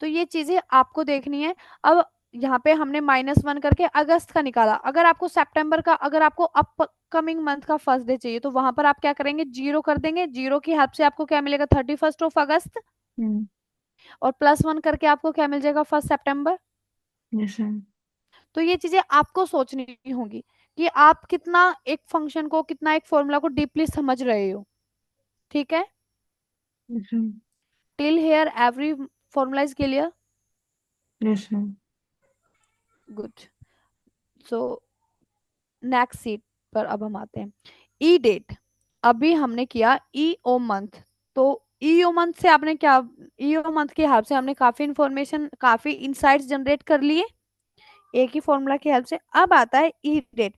तो ये चीजें आपको देखनी है। अब यहाँ पे हमने -1 करके अगस्त का निकाला, अगर आपको सितंबर का, अगर आपको अपकमिंग मंथ का फर्स्ट डे चाहिए तो वहां पर आप क्या करेंगे, जीरो कर देंगे, जीरो की हेल्प से आपको क्या मिलेगा, 31 ऑफ अगस्त, हम्म। और +1 करके आपको क्या मिल जाएगा, 1 सितंबर। Yes ma'am. तो ये चीजें आपको सोचनी होंगी कि आप कितना एक फंक्शन को, कितना एक फॉर्मूला को डीपली समझ रहे हो, ठीक है। Yes ma'am. Till here every formula is clear, yes ma'am. Good. So next seat पर अब हम आते हैं, ई डेट। अभी हमने किया ई ओ मंथ, तो ई ओ मंथ से आपने क्या, ई ओ मंथ की हेल्प से हमने काफी इंफॉर्मेशन, काफी इंसाइट्स जनरेट कर लिए एक ही फॉर्मूला की हेल्प से। अब आता है ई डेट।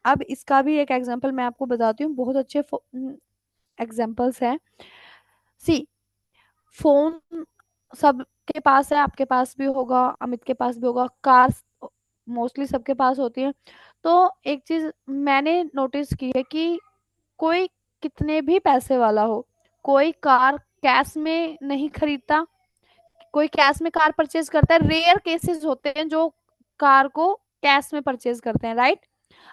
अब इसका भी एक एग्जांपल मैं आपको बताती हूँ, बहुत अच्छे एग्जांपल्स हैं। सी, फोन सबके पास है, आपके पास भी होगा, अमित के पास भी होगा, कार मोस्टली सबके पास होती है। तो एक चीज मैंने नोटिस की है कि कोई कितने भी पैसे वाला हो, कोई कार कैश में नहीं खरीदता, कोई कैश में कार परचेज करता है, रेयर केसेस होते हैं जो कार को कैश में परचेज करते हैं, राइट।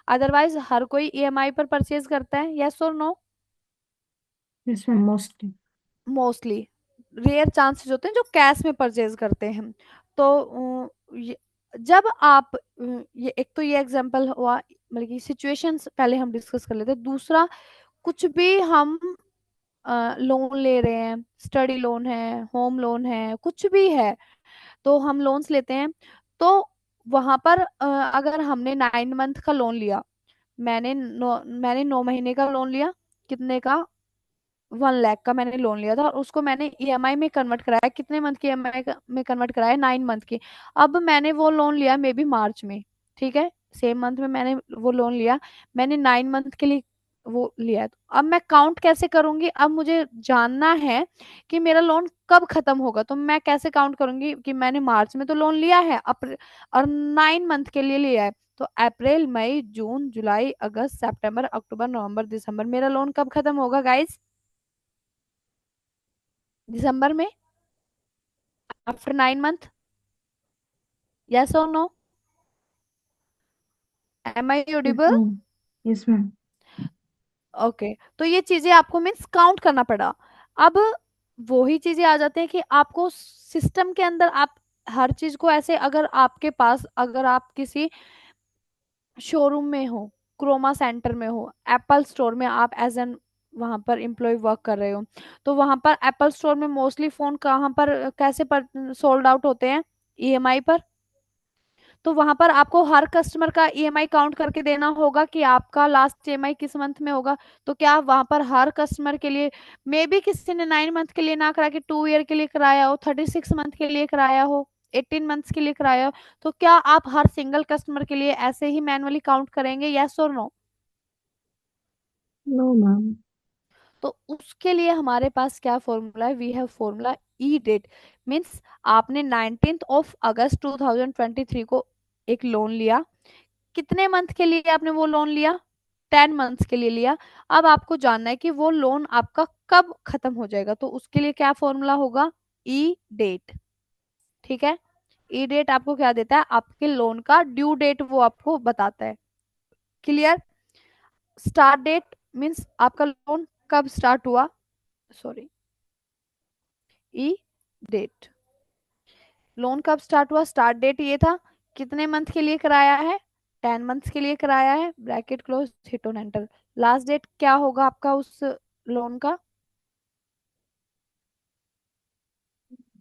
अदरवाइज हर कोई ईएमआई पर परचेज करता है, यस और no. Yes ma'am mostly. Mostly rare chances होते हैं जो कैश में परचेज करते हैं। तो जब आप ये एक तो ये एग्जांपल हुआ, मतलब कि सिचुएशंस पहले हम डिस्कस कर लेते हैं। दूसरा, कुछ भी हम लोन ले रहे हैं, स्टडी लोन है, होम लोन है, कुछ भी है, तो हम लोन्स लेते हैं। तो वहां पर अगर हमने 9 मंथ का लोन लिया, मैंने 9 महीने का लोन लिया, कितने का, 1 लाख का मैंने लोन लिया था, और उसको मैंने ईएमआई में कन्वर्ट कराया, कितने मंथ की ईएमआई में कन्वर्ट कराया, 9 मंथ की। अब मैंने वो लोन लिया मे बी मार्च में, ठीक है, सेम मंथ में मैंने वो लोन लिया, मैंने 9 मंथ के लिए वो लिया है। तो अब मैं काउंट कैसे करूंगी, अब मुझे जानना है कि मेरा लोन कब खत्म होगा, तो मैं कैसे काउंट करूंगी कि मैंने मार्च में तो लोन लिया है, और 9 मंथ के लिए लिया है, तो अप्रैल मई जून जुलाई अगस्त सितंबर अक्टूबर नवंबर दिसंबर, मेरा लोन कब खत्म होगा गाइस, दिसंबर में, आफ्टर 9 मंथ, यस और no, am I yes audible. Ma'am. Yes ma'am. Okay, तो ये चीजें आपको मीन्स काउंट करना पड़ा। अब वही चीजें आ जाते हैं कि आपको सिस्टम के अंदर आप हर चीज को ऐसे, अगर आपके पास, अगर आप किसी शोरूम में हो, क्रोमा सेंटर में हो, एप्पल स्टोर में आप एज एन वहां पर एम्प्लॉय वर्क कर रहे हो, तो वहां पर एप्पल स्टोर में मोस्टली फोन कहाँ पर कैसे पर सोल्ड आउट होते हैं, ईएमआई पर। तो वहां पर आपको हर कस्टमर का ईएमआई काउंट करके देना होगा कि आपका लास्ट ईएमआई किस मंथ में होगा। तो क्या वहां पर हर कस्टमर के लिए, मे बी किसी ने 9 मंथ के लिए ना करा के 2 ईयर के लिए कराया हो, 36 मंथ के लिए कराया हो, 18 मंथ्स के लिए कराया हो, तो क्या आप हर सिंगल कस्टमर के लिए ऐसे ही मैनुअली काउंट करेंगे, यस और नो? No ma'am. तो उसके लिए हमारे पास क्या फॉर्मूला है, we have formula E date. Means आपने 19 अगस्त 2023 को एक लोन लिया, कितने मंथ के लिए आपने वो लोन लिया? 10 मंथ्स के लिए लिया। अब आपको जानना है कि वो लोन आपका कब खत्म हो जाएगा, तो उसके लिए क्या फॉर्मूला होगा, ई डेट। ठीक है, ई डेट आपको क्या देता है, आपके लोन का ड्यू डेट वो आपको बताता है। क्लियर? स्टार्ट डेट मीन्स आपका लोन कब स्टार्ट हुआ, सॉरी, ई डेट, लोन कब स्टार्ट हुआ, स्टार्ट डेट ये था, कितने मंथ के लिए कराया है, 10 मंथ्स के लिए कराया है, bracket close, hit on enter. Last date क्या होगा आपका उस लोन का,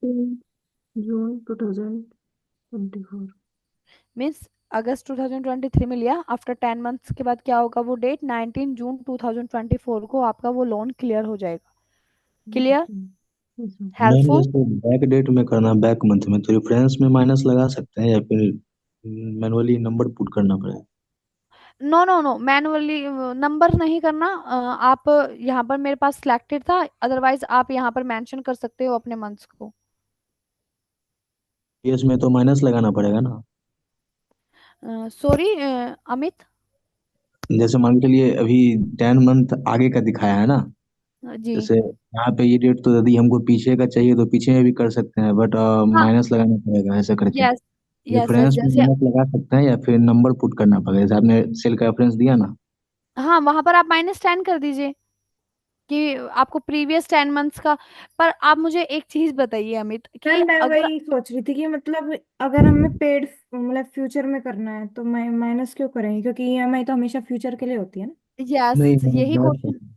जून 2024। मीन्स अगस्त 2023 में लिया, आफ्टर 10 मंथ्स के बाद क्या होगा, वो डेट 19 जून 2024 को आपका वो लोन क्लियर हो जाएगा। क्लियर? Ma'am helpful? जैसे बैक डेट में करना, बैक मंथ में, तो रेफरेंस में माइनस लगा सकते हैं या फिर मैनुअली नंबर पुट करना पड़ेगा? No no no, manually number नहीं करना। आप यहाँ पर मेरे पास सिलेक्टेड था, अदरवाइज आप यहाँ पर मेंशन कर सकते हो अपने मंथ्स को। केस में तो माइनस लगाना पड़ेगा ना। सॉरी अमित। जैसे मान के लिए अभी 10 मंथ आगे का दिखाया है ना, जी। जैसे यहाँ पे ये डेट, तो यदि हमको पीछे का चाहिए तो पीछे में भी कर सकते हैं, बट हाँ। माइनस लगाना पड़ेगा ऐसा करके। यस यस यस, रेफरेंस में जैसे माइनस लगा सकते हैं या फिर नंबर पुट करना पड़ेगा, जैसे आपने सेल का रेफरेंस दिया ना। हाँ, वहां पर आप -10 कर दीजिए कि आपको प्रीवियस 10 मंथ्स का। पर आप मुझे एक चीज बताइए अमित कि मैम मैं अगर, वही सोच रही थी कि मतलब अगर हमें पेड मतलब फ्यूचर में करना है तो मैं माइनस क्यों करेंगे, क्योंकि ईएमआई तो हमेशा फ्यूचर के लिए होती है ना। यस, नहीं यही बात क्वेश्चन,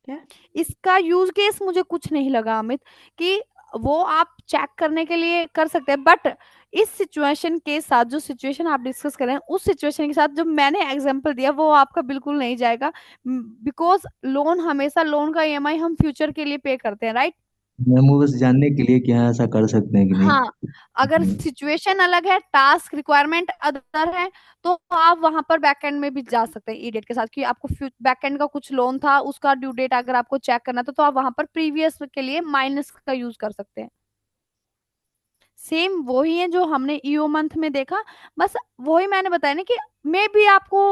क्या? इसका यूज केस मुझे कुछ नहीं लगा अमित, कि वो आप चेक करने के लिए कर सकते हैं, बट इस सिचुएशन के साथ, जो सिचुएशन आप डिस्कस कर रहे हैं उस सिचुएशन के साथ जो मैंने एग्जांपल दिया वो आपका बिल्कुल नहीं जाएगा, बिकॉज लोन हमेशा, लोन का ईएमआई हम फ्यूचर के लिए पे करते हैं, राइट? मैम वो बस जानने के लिए कि हाँ ऐसा कर सकते हैं कि नहीं। हाँ, अगर सिचुएशन अलग है, टास्क रिक्वायरमेंट अदर है, तो आप वहां पर बैकएंड में भी जा सकते हैं ईडेट के साथ, कि आपको बैकएंड का कुछ लोन था उसका ड्यू डेट अगर आपको चेक करना था, तो आप वहां पर प्रीवियस के लिए माइनस का यूज कर सकते हैं। सेम वही है जो हमने ईओ मंथ में देखा, बस वही मैंने बताया ना कि मे भी आपको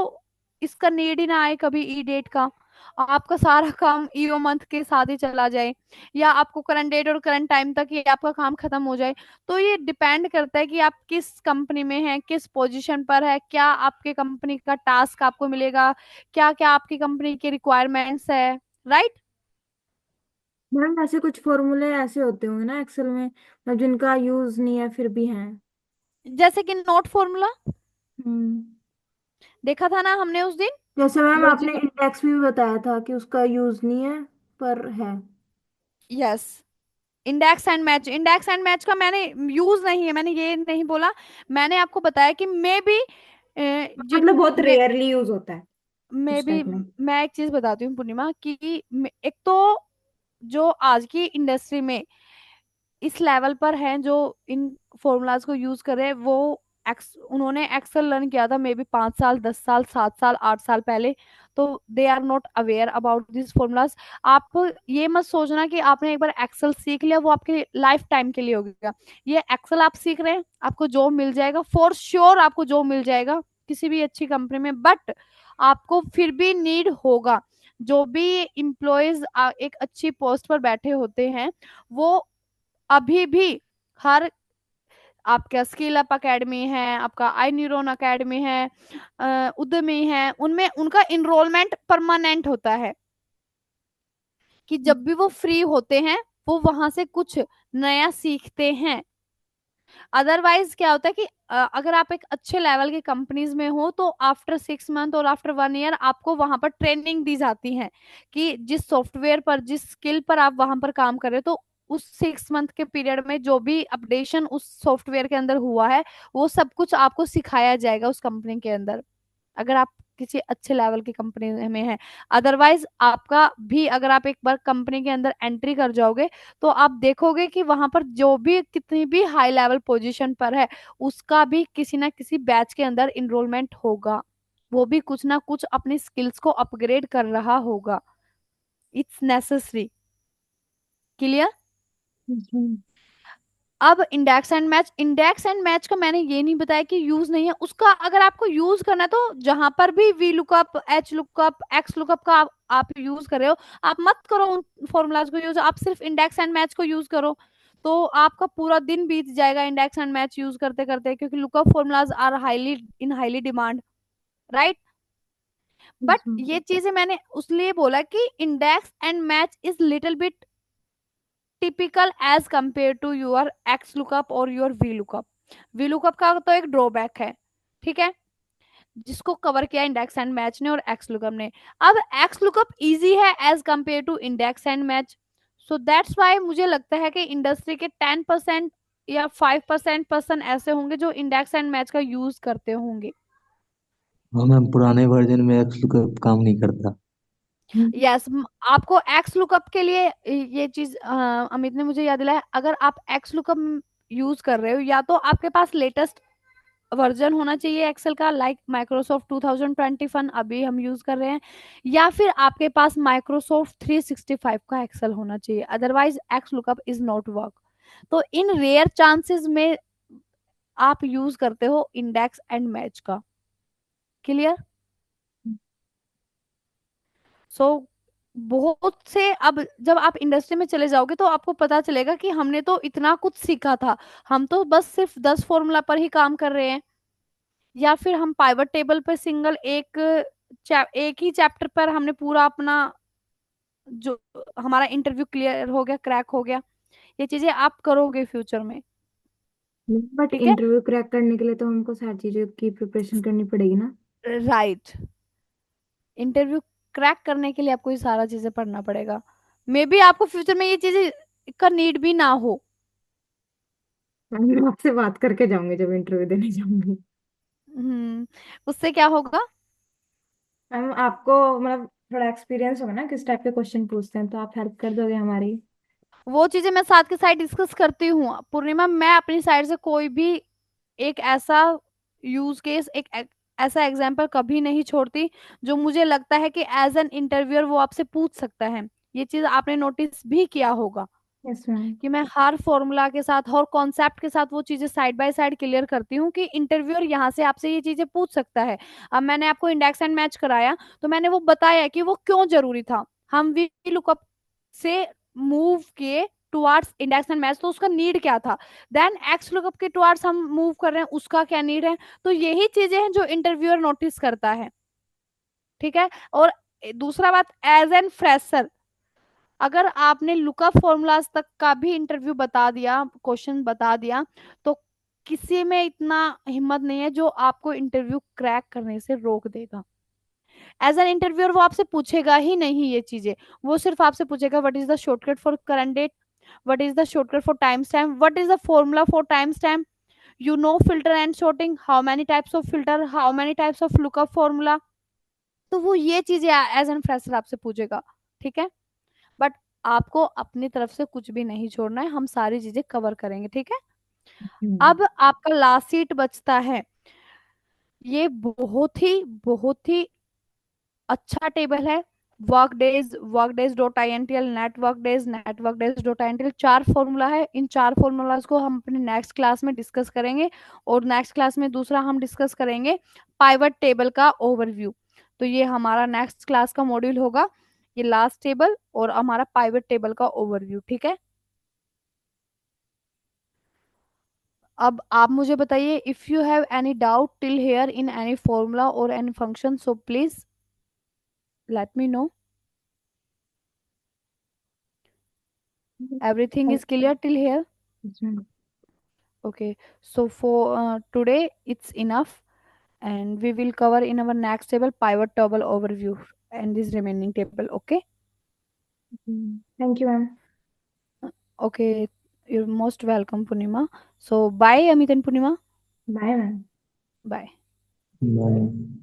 इसका नीड ही ना आए कभी ई डेट का, आपका सारा काम ईओ मंथ के साथ ही चला जाए, या आपको करंट डेट और करंट टाइम तक ही आपका काम खत्म हो जाए। तो ये डिपेंड करता है कि आप किस कंपनी में हैं, किस पोजीशन पर है, क्या आपके कंपनी का टास्क आपको मिलेगा, क्या क्या आपकी कंपनी के रिक्वायरमेंट्स है, राइट? मैम ऐसे कुछ फॉर्मूले ऐसे होते होंगे ना एक्सेल में, मतलब जिनका यूज नहीं है फिर भी है। जैसे कि नोट फॉर्मूला हम्म। देखा था ना हमने उस दिन, जैसे मैम आपने लॉजिक। इंडेक्स भी बताया था कि उसका यूज नहीं है पर है। Yes, index and match, index and match का मैंने यूज नहीं है, मैंने ये नहीं बोला, मैंने आपको बताया कि मे बी मतलब जिन बहुत रेयरली यूज होता है मे उस बी, टाइप में। मैं एक चीज बताती हूँ पूर्णिमा कि एक तो जो आज की इंडस्ट्री में इस लेवल पर हैं जो इन फॉर्मूलाज को यूज कर रहे हैं, वो उन्होंने एक्सेल लर्न किया था मे बी 5 साल, 10 साल, 7 साल, 8 साल पहले। तो they are not aware about this formulas. आप ये मत सोचना कि आपने एक बार एक्सेल सीख लिया वो आपके लाइफ टाइम के लिए हो गया। ये एक्सेल आप सीख रहे हैं, आपको जॉब मिल जाएगा फॉर श्योर, आपको जॉब मिल जाएगा किसी भी अच्छी कंपनी में, बट आपको फिर भी नीड होगा। जो भी इम्प्लॉयज एक अच्छी पोस्ट पर बैठे होते हैं, वो अभी भी हर, आपका स्किल अप अकेडमी है, आपका आई न्यूरॉन अकेडमी है, उद्यमी है, उनमें उनका इनरोलमेंट परमानेंट होता है, कि जब भी वो फ्री होते हैं वो वहां से कुछ नया सीखते हैं। अदरवाइज क्या होता है कि अगर आप एक अच्छे लेवल की कंपनीज में हो तो आफ्टर 6 मंथ और आफ्टर 1 ईयर आपको वहां पर ट्रेनिंग दी जाती है, कि जिस सॉफ्टवेयर पर, जिस स्किल पर आप वहां पर काम कर रहे हो, तो उस 6 मंथ के पीरियड में जो भी अपडेशन उस सॉफ्टवेयर के अंदर हुआ है, वो सब कुछ आपको सिखाया जाएगा उस कंपनी के अंदर, अगर आप किसी अच्छे लेवल की कंपनी में है। अदरवाइज आपका भी, अगर आप एक बार कंपनी के अंदर एंट्री कर जाओगे, तो आप देखोगे कि वहां पर जो भी कितनी भी हाई लेवल पोजीशन पर है, उसका भी किसी ना किसी बैच के अंदर इनरोलमेंट होगा, वो भी कुछ ना कुछ अपनी स्किल्स को अपग्रेड कर रहा होगा। It's necessary. Clear? Yes, ma'am. अब इंडेक्स एंड मैच का मैंने ये नहीं बताया कि यूज नहीं है उसका। अगर आपको यूज करना है तो जहां पर भी V lookup, H lookup, x lookup का आप यूज कर रहे हो, आप मत करो उन फॉर्मूलाज को यूज, आप सिर्फ इंडेक्स एंड मैच को यूज करो। तो आपका पूरा दिन बीत जाएगा इंडेक्स एंड मैच यूज करते करते, क्योंकि lookup formulas are highly demand, right? But Yes, ma'am. ये चीजें मैंने उसलिए बोला कि index and match is little bit typical as compare to your X lookup और your V lookup. V lookup का तो एक ड्रॉबैक है, ठीक है, जिसको कवर किया इंडेक्स एंड मैच ने और एक्स लुकअप ने। अब एक्स लुकअप इजी है as compare to index and match, so that's why मुझे लगता है कि इंडस्ट्री के 10% या 5% पर्सन ऐसे होंगे जो इंडेक्स एंड मैच का यूज करते होंगे। हाँ मैम, पुराने वर्जन में एक्स काम नहीं करता। हम्म। यस, आपको एक्स लुकअप के लिए ये चीज अमित ने मुझे याद दिलाया, अगर आप एक्स लुकअप यूज कर रहे हो, या तो आपके पास लेटेस्ट वर्जन होना चाहिए एक्सेल का, लाइक माइक्रोसॉफ्ट 2021 अभी हम यूज कर रहे हैं, या फिर आपके पास माइक्रोसॉफ्ट 365 का एक्सेल होना चाहिए, otherwise x lookup is not work. तो इन रेयर चांसेस में आप यूज करते हो इंडेक्स एंड मैच का। क्लियर? सो बहुत से, अब जब आप इंडस्ट्री में चले जाओगे तो आपको पता चलेगा कि हमने तो इतना कुछ सीखा था, हम तो बस सिर्फ 10 फॉर्मूला पर ही काम कर रहे हैं, या फिर हम पाइवट टेबल पर सिंगल एक ही चैप्टर पर हमने पूरा अपना, जो हमारा इंटरव्यू क्लियर हो गया, क्रैक हो गया। ये चीजें आप करोगे फ्यूचर में, बट ठीक है, इंटरव्यू क्रैक करने के लिए तो हमको सारी चीजों की प्रिपरेशन करनी पड़ेगी ना। राइट? इंटरव्यू क्रैक करने के लिए आपको ये सारा चीजें पढ़ना पड़ेगा। मे बी आपको फ्यूचर में ये चीजें का नीड भी ना हो। मैं आपसे बात करके जाऊंगी जब इंटरव्यू देने जाऊंगी। उससे क्या होगा? मैम आपको मतलब थोड़ा एक्सपीरियंस होगा ना किस टाइप के क्वेश्चन पूछते हैं, तो आप हेल्प कर दोगे हमारी। वो चीजें मैं साथ के साथ डिस्कस करती हूँ पूर्णिमा, मैं अपनी साइड से कोई भी एक ऐसा यूज केस, ऐसा एग्जाम्पल कभी नहीं छोड़ती जो मुझे लगता है कि एज एन इंटरव्यूअर वो आपसे पूछ सकता है। ये चीज आपने नोटिस भी किया होगा यस मैम। कि मैं हर फॉर्मूला के साथ और कॉन्सेप्ट के साथ वो चीजें साइड बाय साइड क्लियर करती हूँ कि इंटरव्यूअर यहाँ से आपसे ये चीजें पूछ सकता है। अब मैंने आपको इंडेक्स एंड मैच कराया, तो मैंने वो बताया कि वो क्यों जरूरी था। हम वी लुकअप से मूव किए टुवर्ड्स इंडेक्स एंड मैच, तो उसका नीड क्या था। देन एक्स लुकअप के टुवर्ड्स हम मूव कर रहे हैं, उसका क्या नीड है। तो यही चीजें हैं जो इंटरव्यूअर नोटिस करता है, ठीक है। और दूसरा बात, एज एन फ्रेशर, अगर आपने लुकअप फॉर्मूलाज तक का भी इंटरव्यू बता दिया, क्वेश्चन बता दिया, तो किसी में इतना हिम्मत नहीं है जो आपको इंटरव्यू क्रैक करने से रोक देगा। एज एन इंटरव्यूअर वो आपसे पूछेगा ही नहीं ये चीजें, वो सिर्फ आपसे पूछेगा what is the shortcut for current date, what is the shortcut for time stamp, what is the formula for time stamp, you know filter and sorting, how many types of filter, how many types of lookup formula. तो वो ये चीजें as an fresher आपसे पूछेगा, ठीक है। But आपको अपनी तरफ से कुछ भी नहीं छोड़ना है, हम सारी चीजें कवर करेंगे, ठीक है। हम्म। अब आपका लास्ट सीट बचता है, ये बहुत ही अच्छा टेबल है। workdays networkdays.intl 4 फॉर्मूला है। इन 4 फॉर्मूलाज को हम अपने नेक्स्ट क्लास में डिस्कस करेंगे। और नेक्स्ट क्लास में दूसरा हम डिस्कस करेंगे पाइवट टेबल का ओवरव्यू। तो ये हमारा नेक्स्ट क्लास का मॉड्यूल होगा, ये लास्ट टेबल और हमारा पाइवट टेबल का ओवरव्यू, ठीक है। अब आप मुझे बताइए, if you have any doubt till here in any formula और any function, so please let me know. Everything is clear till here? Yes, ma'am. Okay. So for today, it's enough, and we will cover in our next table pivot table overview and this remaining table. Okay. Thank you, ma'am. Okay, you're most welcome, Purnima. So bye, Amit and Purnima. Bye ma'am. Bye. नहीं।